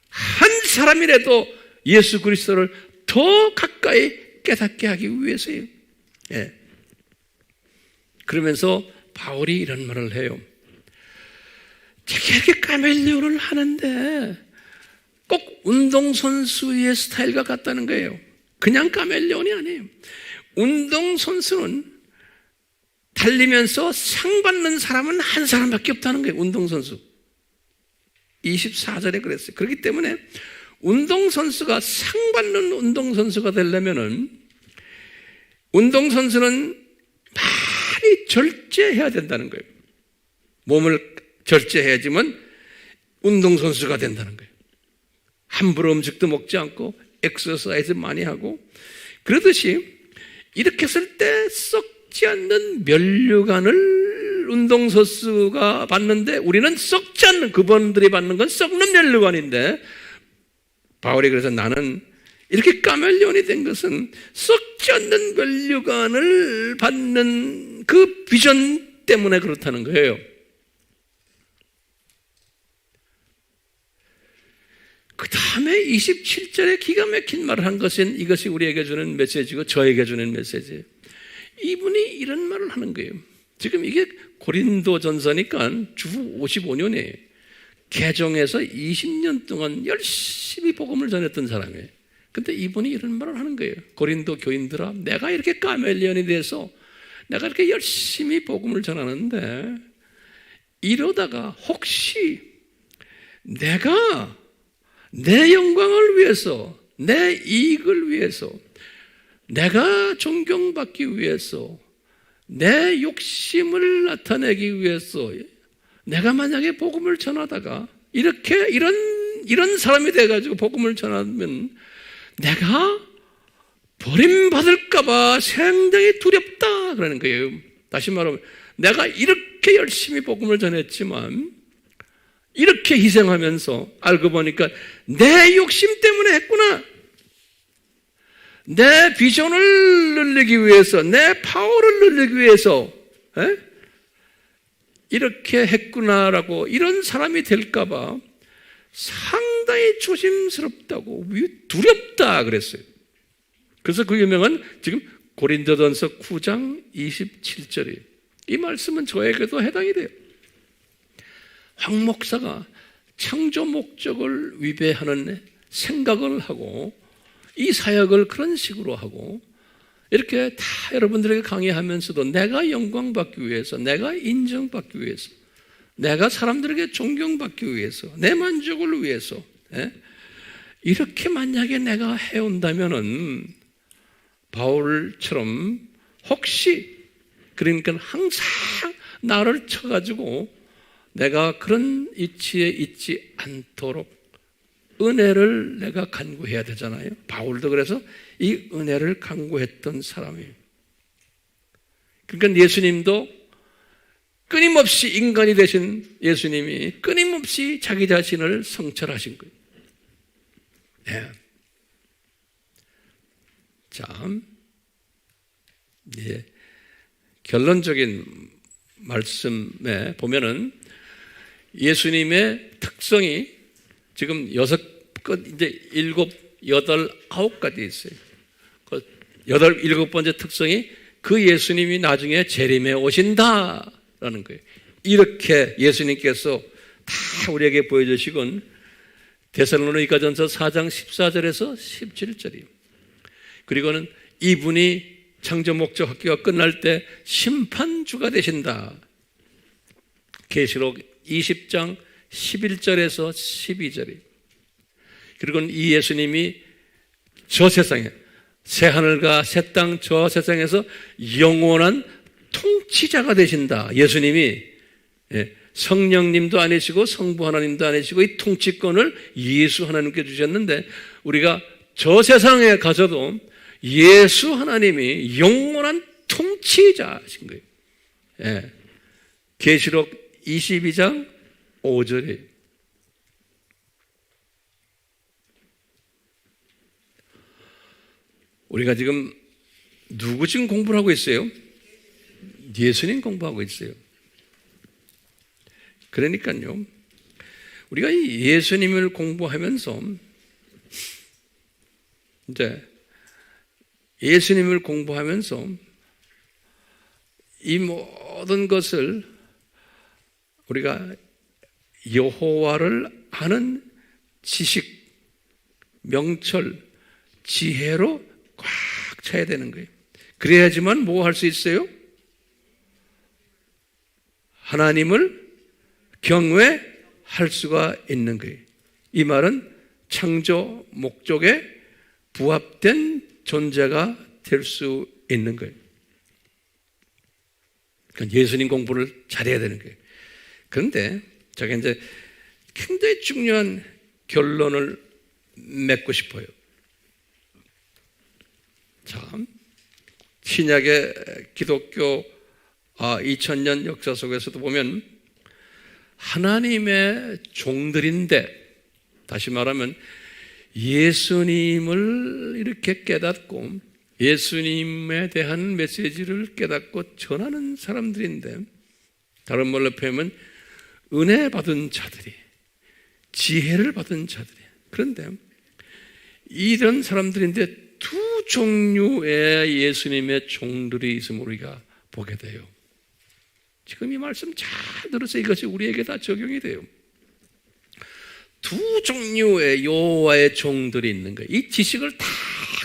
한 사람이라도 예수 그리스도를 더 가까이 깨닫게 하기 위해서예요. 네. 그러면서 바울이 이런 말을 해요. 제가 이렇게 까멜레온을 하는데 꼭 운동선수의 스타일과 같다는 거예요. 그냥 까멜레온이 아니에요. 운동선수는 달리면서 상 받는 사람은 한 사람밖에 없다는 거예요. 운동선수. 24절에 그랬어요. 그렇기 때문에 운동선수가 상 받는 운동선수가 되려면은 운동선수는 많이 절제해야 된다는 거예요. 몸을 절제해야지만 운동선수가 된다는 거예요. 함부로 음식도 먹지 않고 엑서사이즈 많이 하고 그러듯이 이렇게 했을 때 썩지 않는 면류관을 운동선수가 받는데 우리는 썩지 않는 그분들이 받는 건 썩는 면류관인데 바울이 그래서 나는 이렇게 까멜레온이 된 것은 썩지 않는 면류관을 받는 그 비전 때문에 그렇다는 거예요. 그 다음에 27절에 기가 막힌 말을 한 것은 이것이 우리에게 주는 메시지고 저에게 주는 메시지예요. 이분이 이런 말을 하는 거예요. 지금 이게 고린도 전서니까 주 55년에 개종해서 20년 동안 열심히 복음을 전했던 사람이에요. 근데 이분이 이런 말을 하는 거예요. 고린도 교인들아, 내가 이렇게 까멜레온이 돼서 내가 이렇게 열심히 복음을 전하는데 이러다가 혹시 내가 내 영광을 위해서, 내 이익을 위해서, 내가 존경받기 위해서, 내 욕심을 나타내기 위해서 내가 만약에 복음을 전하다가 이렇게 이런 사람이 돼가지고 복음을 전하면 내가 버림받을까봐 상당히 두렵다 그러는 거예요. 다시 말하면 내가 이렇게 열심히 복음을 전했지만 이렇게 희생하면서 알고 보니까 내 욕심 때문에 했구나. 내 비전을 늘리기 위해서, 내 파워를 늘리기 위해서 이렇게 했구나라고 이런 사람이 될까봐 상당히 조심스럽다고 두렵다 그랬어요. 그래서 그 유명한 지금 고린도전서 9장 27절이에요. 이 말씀은 저에게도 해당이 돼요. 황 목사가 창조 목적을 위배하는 생각을 하고 이 사역을 그런 식으로 하고 이렇게 다 여러분들에게 강의하면서도 내가 영광받기 위해서, 내가 인정받기 위해서, 내가 사람들에게 존경받기 위해서, 내 만족을 위해서 이렇게 만약에 내가 해온다면은 바울처럼 혹시 그러니까 항상 나를 쳐가지고 내가 그런 이치에 있지 않도록 은혜를 내가 간구해야 되잖아요. 바울도 그래서 이 은혜를 간구했던 사람이에요. 그러니까 예수님도 끊임없이 인간이 되신 예수님이 끊임없이 자기 자신을 성찰하신 거예요. 네. 자, 예. 결론적인 말씀에 보면은 예수님의 특성이 지금 6, 이제 7, 8, 9가지 있어요. 그 8, 7번째 특성이 그 예수님이 나중에 재림에 오신다라는 거예요. 이렇게 예수님께서 다 우리에게 보여주시곤 데살로니가전서 4장 14절에서 17절이에요. 그리고는 이분이 창조 목적 학교가 끝날 때 심판주가 되신다. 계시록 20장 11절에서 12절이. 그리고 이 예수님이 저 세상에 새하늘과 새 땅 저 세상에서 영원한 통치자가 되신다. 예수님이 성령님도 아니시고 성부 하나님도 아니시고 이 통치권을 예수 하나님께 주셨는데 우리가 저 세상에 가서도 예수 하나님이 영원한 통치자신 거예요. 계시록 22장 5절이에요. 우리가 지금 누구 지금 공부를 하고 있어요? 예수님 공부하고 있어요. 그러니까요, 우리가 이 예수님을 공부하면서 이제 예수님을 공부하면서 이 모든 것을 우리가 여호와를 아는 지식, 명철, 지혜로 꽉 차야 되는 거예요. 그래야지만 뭐 할 수 있어요? 하나님을 경외할 수가 있는 거예요. 이 말은 창조 목적에 부합된 존재가 될 수 있는 거예요. 그러니까 예수님 공부를 잘해야 되는 거예요. 그런데 제가 이제 굉장히 중요한 결론을 맺고 싶어요. 참, 신약의 기독교 2000년 역사 속에서도 보면 하나님의 종들인데, 다시 말하면 예수님을 이렇게 깨닫고 예수님에 대한 메시지를 깨닫고 전하는 사람들인데, 다른 말로 표현하면 은혜 받은 자들이, 지혜를 받은 자들이. 그런데 이런 사람들인데 두 종류의 예수님의 종들이 있음을 우리가 보게 돼요. 지금 이 말씀 잘 들어서 이것이 우리에게 다 적용이 돼요. 두 종류의 여호와의 종들이 있는 거예요. 이 지식을 다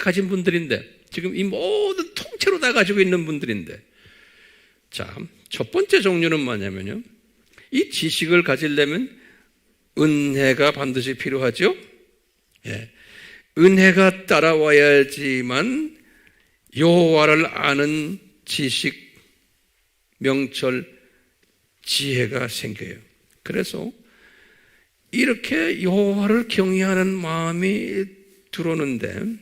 가진 분들인데, 지금 이 모든 통째로 다 가지고 있는 분들인데, 자, 첫 번째 종류는 뭐냐면요, 이 지식을 가지려면 은혜가 반드시 필요하죠. 은혜가 따라와야지만 여호와를 아는 지식, 명철, 지혜가 생겨요. 그래서 이렇게 여호와를 경외하는 마음이 들어오는데,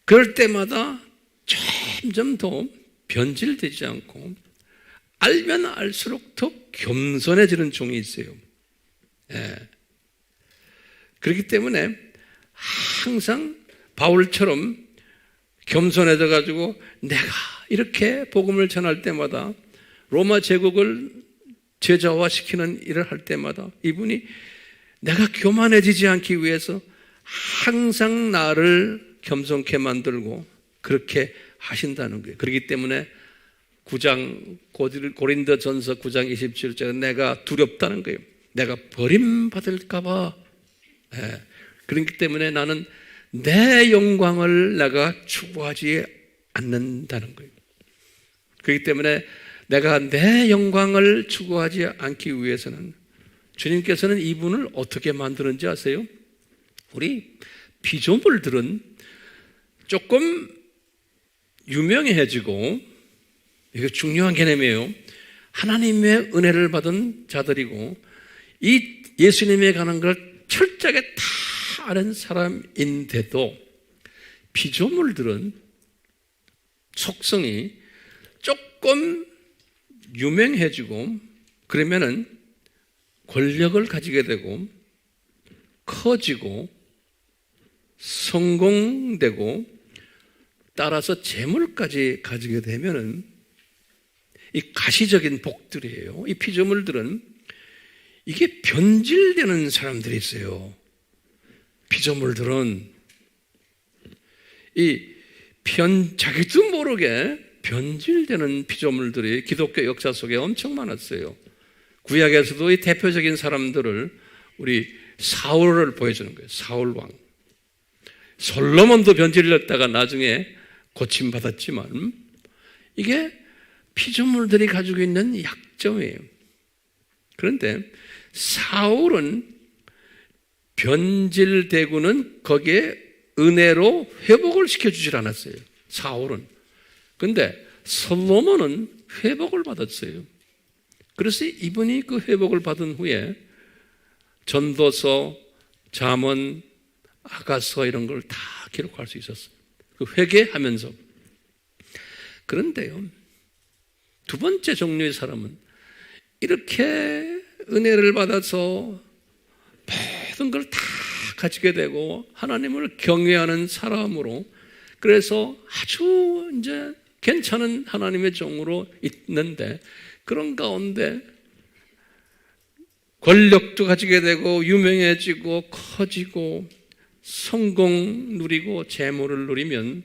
그럴 때마다 점점 더 변질되지 않고 알면 알수록 더 겸손해지는 종이 있어요. 그렇기 때문에 항상 바울처럼 겸손해져 가지고 내가 이렇게 복음을 전할 때마다, 로마 제국을 제자화시키는 일을 할 때마다 이분이 내가 교만해지지 않기 위해서 항상 나를 겸손케 만들고 그렇게 하신다는 거예요. 그렇기 때문에 고린도전서 9장 27절에 내가 두렵다는 거예요. 내가 버림받을까 봐. 그렇기 때문에 나는 내 영광을 내가 추구하지 않는다는 거예요. 그렇기 때문에 내가 내 영광을 추구하지 않기 위해서는 주님께서는 이분을 어떻게 만드는지 아세요? 우리 피조물들은 조금 유명해지고, 이게 중요한 개념이에요. 하나님의 은혜를 받은 자들이고 이 예수님에 관한 걸 철저하게 다 아는 사람인데도 피조물들은 속성이 조금 유명해지고 그러면은 권력을 가지게 되고 커지고 성공되고 따라서 재물까지 가지게 되면은 이 가시적인 복들이에요. 이 피조물들은 이게 변질되는 사람들이 있어요. 피조물들은 자기도 모르게 변질되는 피조물들이 기독교 역사 속에 엄청 많았어요. 구약에서도 이 대표적인 사람들을 우리 사울을 보여주는 거예요. 사울 왕. 솔로몬도 변질됐다가 나중에 고침받았지만 이게 피조물들이 가지고 있는 약점이에요. 그런데 사울은 변질되고는 거기에 은혜로 회복을 시켜주질 않았어요. 사울은. 근데 솔로몬은 회복을 받았어요. 그래서 이분이 그 회복을 받은 후에 전도서, 잠언, 아가서 이런 걸 다 기록할 수 있었어요. 그 회개하면서. 그런데요, 두 번째 종류의 사람은 이렇게 은혜를 받아서 모든 걸 다 가지게 되고 하나님을 경외하는 사람으로, 그래서 아주 이제 괜찮은 하나님의 종으로 있는데, 그런 가운데 권력도 가지게 되고 유명해지고 커지고 성공 누리고 재물을 누리면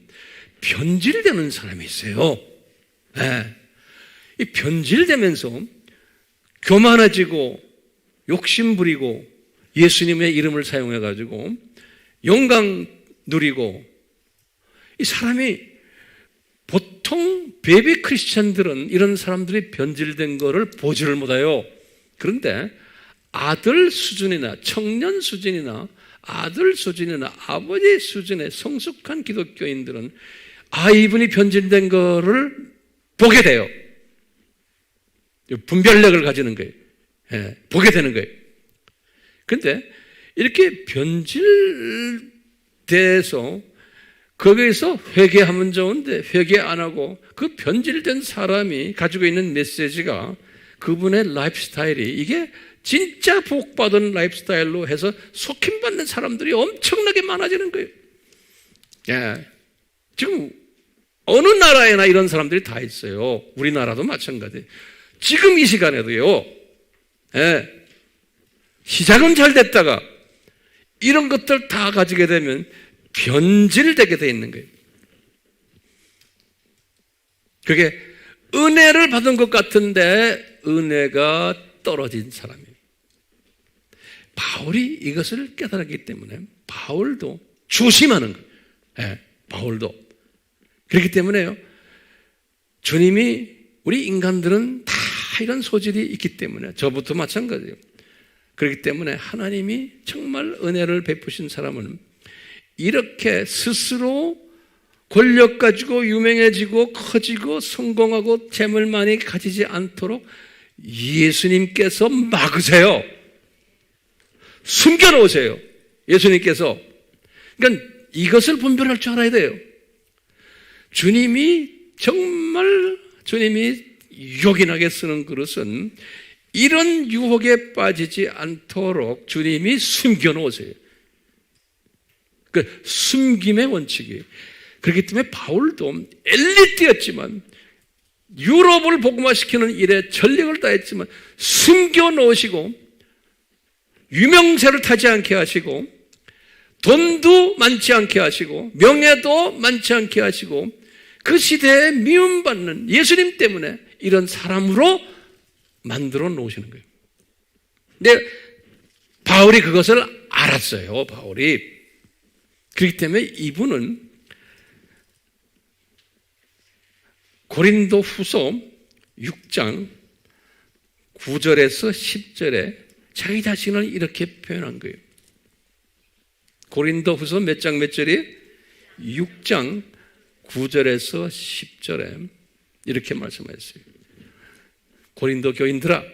변질되는 사람이 있어요. 네. 이 변질되면서 교만해지고 욕심 부리고 예수님의 이름을 사용해 가지고 영광 누리고, 이 사람이 보통 베이비 크리스찬들은 이런 사람들이 변질된 거를 보지를 못해요. 그런데 아들 수준이나 청년 수준이나 아들 수준이나 아버지 수준의 성숙한 기독교인들은 이분이 변질된 거를 보게 돼요. 분별력을 가지는 거예요. 예, 보게 되는 거예요. 그런데 이렇게 변질돼서 거기에서 회개하면 좋은데 회개 안 하고 그 변질된 사람이 가지고 있는 메시지가, 그분의 라이프 스타일이 이게 진짜 복받은 라이프 스타일로 해서 속힘받는 사람들이 엄청나게 많아지는 거예요. 예. 지금 어느 나라에나 이런 사람들이 다 있어요. 우리나라도 마찬가지. 지금 이 시간에도요. 예. 시작은 잘 됐다가 이런 것들 다 가지게 되면 변질되게 돼 있는 거예요. 그게 은혜를 받은 것 같은데 은혜가 떨어진 사람이에요. 바울이 이것을 깨달았기 때문에 바울도 조심하는 거예요. 네, 바울도. 그렇기 때문에요, 주님이, 우리 인간들은 다 이런 소질이 있기 때문에, 저부터 마찬가지예요. 그렇기 때문에 하나님이 정말 은혜를 베푸신 사람은 이렇게 스스로 권력 가지고 유명해지고 커지고 성공하고 재물 많이 가지지 않도록 예수님께서 막으세요. 숨겨놓으세요. 예수님께서. 그러니까 이것을 분별할 줄 알아야 돼요. 주님이 요긴하게 쓰는 그릇은 이런 유혹에 빠지지 않도록 주님이 숨겨놓으세요. 그 숨김의 원칙이에요. 그렇기 때문에 바울도 엘리트였지만, 유럽을 복음화시키는 일에 전력을 다했지만 숨겨놓으시고 유명세를 타지 않게 하시고 돈도 많지 않게 하시고 명예도 많지 않게 하시고 그 시대에 미움받는 예수님 때문에 이런 사람으로 만들어 놓으시는 거예요. 근데 바울이 그것을 알았어요. 바울이. 그렇기 때문에 이분은 고린도 후서 6장 9절에서 10절에 자기 자신을 이렇게 표현한 거예요. 고린도 후서 몇 장 몇 절이? 6장 9절에서 10절에 이렇게 말씀하셨어요. 고린도 교인들아,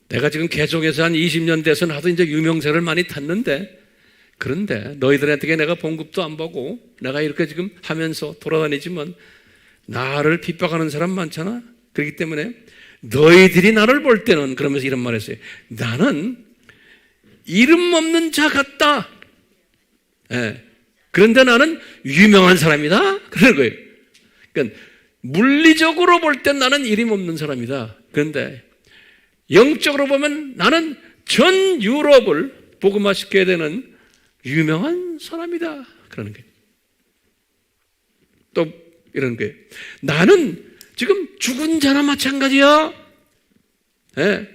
내가 지금 개종해서 한 20년 돼서 나도 이제 유명세를 많이 탔는데, 그런데 너희들한테 내가 봉급도 안 받고 내가 이렇게 지금 하면서 돌아다니지만 나를 핍박하는 사람 많잖아. 그렇기 때문에 너희들이 나를 볼 때는, 그러면서 이런 말 했어요. 나는 이름 없는 자 같다. 예. 그런데 나는 유명한 사람이다. 그런 거예요. 그러니까 물리적으로 볼 땐 나는 이름 없는 사람이다. 그런데 영적으로 보면 나는 전 유럽을 복음화시켜야 되는 유명한 사람이다. 그러는 거예요. 또 이런 거예요. 나는 지금 죽은 자나 마찬가지야. 네.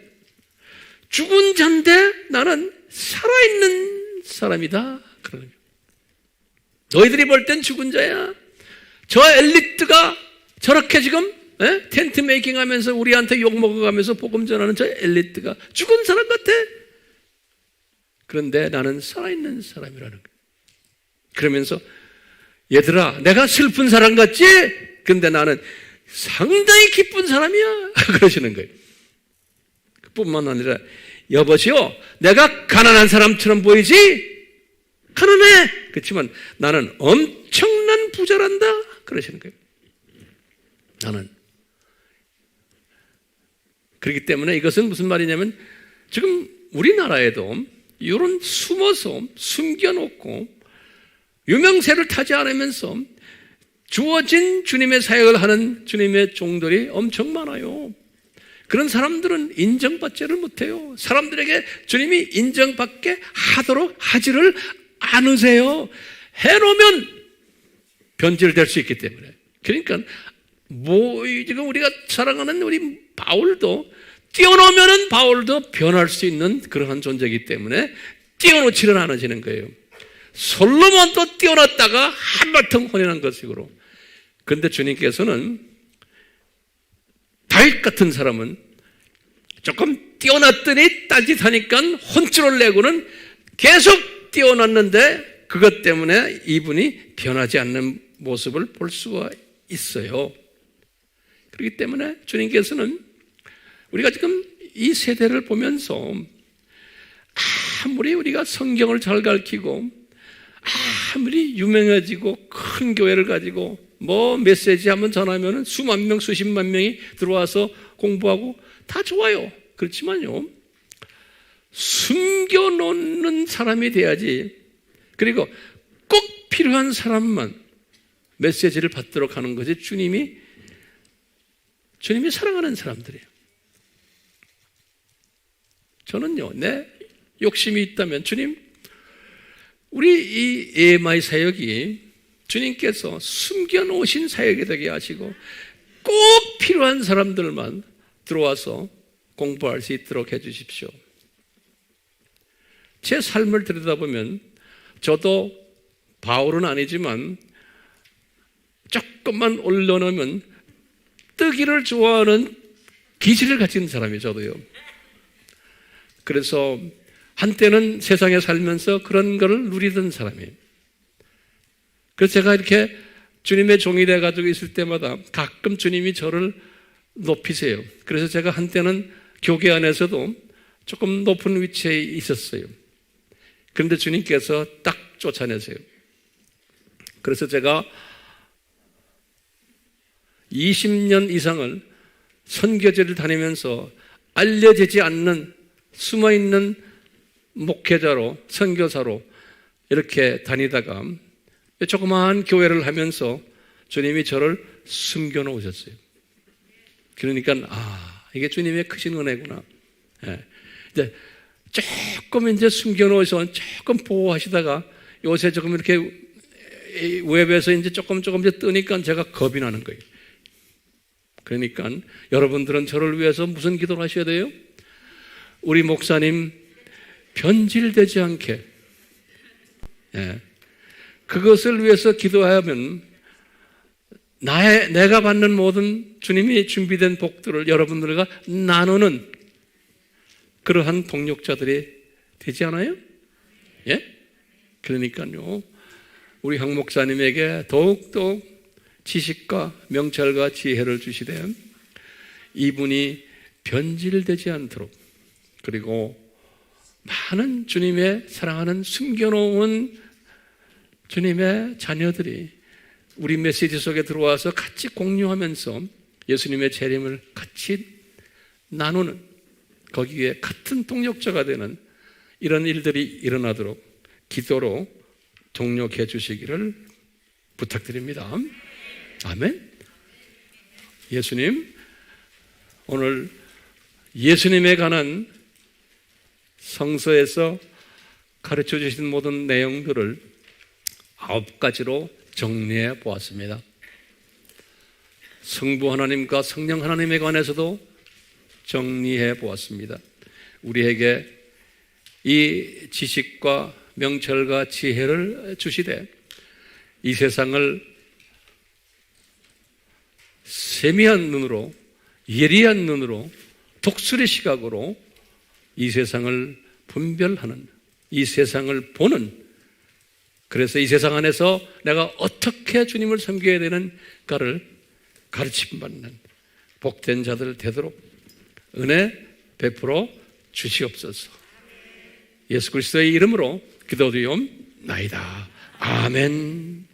죽은 자인데 나는 살아있는 사람이다. 그러는 거예요. 너희들이 볼 땐 죽은 자야. 저 엘리트가 저렇게 지금 텐트 메이킹 하면서 우리한테 욕 먹어가면서 복음 전하는 저 엘리트가 죽은 사람 같아. 그런데 나는 살아있는 사람이라는 거예요. 그러면서 얘들아, 내가 슬픈 사람 같지? 근데 나는 상당히 기쁜 사람이야. 그러시는 거예요. 뿐만 아니라 여보시오, 내가 가난한 사람처럼 보이지? 가난해. 그렇지만 나는 엄청난 부자란다. 그러시는 거예요. 나는. 그렇기 때문에 이것은 무슨 말이냐면 지금 우리나라에도 이런 숨어서 숨겨놓고 유명세를 타지 않으면서 주어진 주님의 사역을 하는 주님의 종들이 엄청 많아요. 그런 사람들은 인정받지를 못해요. 사람들에게 주님이 인정받게 하도록 하지를 않으세요. 해놓으면 변질될 수 있기 때문에. 그러니까 지금 우리가 사랑하는 우리 바울도 띄워놓으면 바울도 변할 수 있는 그러한 존재이기 때문에 띄워놓지는 않아지는 거예요. 솔로몬도 띄워놨다가 한바탕 혼연한 것이고, 그런데 주님께서는 다윗 같은 사람은 조금 띄워놨더니 딴짓하니까 혼쭐을 내고는 계속 띄워놨는데 그것 때문에 이분이 변하지 않는 모습을 볼 수가 있어요. 그렇기 때문에 주님께서는 우리가 지금 이 세대를 보면서 아무리 우리가 성경을 잘 가르치고 아무리 유명해지고 큰 교회를 가지고 뭐 메시지 한번 전하면 수만 명, 수십만 명이 들어와서 공부하고 다 좋아요. 그렇지만요, 숨겨놓는 사람이 돼야지. 그리고 꼭 필요한 사람만 메시지를 받도록 하는 것이 주님이 사랑하는 사람들이에요. 저는요, 내 욕심이 있다면 주님, 우리 이 AMI 사역이 주님께서 숨겨놓으신 사역이 되게 하시고 꼭 필요한 사람들만 들어와서 공부할 수 있도록 해주십시오. 제 삶을 들여다보면 저도 바울은 아니지만 조금만 올려놓으면 뜨기를 좋아하는 기질을 가진 사람이에요. 저도요. 그래서 한때는 세상에 살면서 그런 거를 누리던 사람이에요. 그래서 제가 이렇게 주님의 종이 돼가지고 있을 때마다 가끔 주님이 저를 높이세요. 그래서 제가 한때는 교계 안에서도 조금 높은 위치에 있었어요. 그런데 주님께서 딱 쫓아내세요. 그래서 제가 20년 이상을 선교제를 다니면서 알려지지 않는 숨어있는 목회자로, 선교사로 이렇게 다니다가 조그마한 교회를 하면서 주님이 저를 숨겨놓으셨어요. 그러니까 이게 주님의 크신 은혜구나. 이제 조금 이제 숨겨놓으셔서 조금 보호하시다가 요새 조금 이렇게 웹에서 이제 조금 이제 뜨니까 제가 겁이 나는 거예요. 그러니까 여러분들은 저를 위해서 무슨 기도를 하셔야 돼요? 우리 목사님 변질되지 않게, 그것을 위해서 기도하면 내가 받는 모든 주님이 준비된 복들을 여러분들과 나누는 그러한 동력자들이 되지 않아요? 예? 그러니까요, 우리 황 목사님에게 더욱더 지식과 명철과 지혜를 주시되 이분이 변질되지 않도록, 그리고 많은 주님의 사랑하는 숨겨놓은 주님의 자녀들이 우리 메시지 속에 들어와서 같이 공유하면서 예수님의 재림을 같이 나누는, 거기에 같은 동력자가 되는 이런 일들이 일어나도록 기도로 동력해 주시기를 부탁드립니다. 아멘. 예수님, 오늘 예수님에 관한 성서에서 가르쳐 주신 모든 내용들을 9가지로 정리해 보았습니다. 성부 하나님과 성령 하나님에 관해서도 정리해 보았습니다. 우리에게 이 지식과 명철과 지혜를 주시되 이 세상을 세미한 눈으로, 예리한 눈으로, 독수리 시각으로 이 세상을 분별하는, 이 세상을 보는, 그래서 이 세상 안에서 내가 어떻게 주님을 섬겨야 되는가를 가르침받는 복된 자들 되도록 은혜 베풀어 주시옵소서. 예수 그리스도의 이름으로 기도드리옵나이다. 아멘.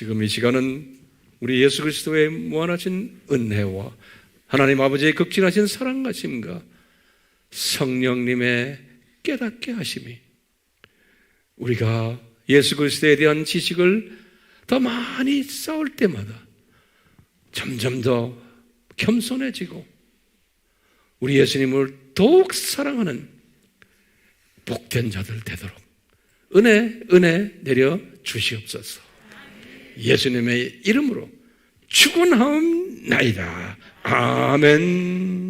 지금 이 시간은 우리 예수 그리스도의 무한하신 은혜와 하나님 아버지의 극진하신 사랑하심과 성령님의 깨닫게 하심이 우리가 예수 그리스도에 대한 지식을 더 많이 쌓을 때마다 점점 더 겸손해지고 우리 예수님을 더욱 사랑하는 복된 자들 되도록 은혜 내려 주시옵소서. 예수님의 이름으로 축원하옵나이다. 아멘.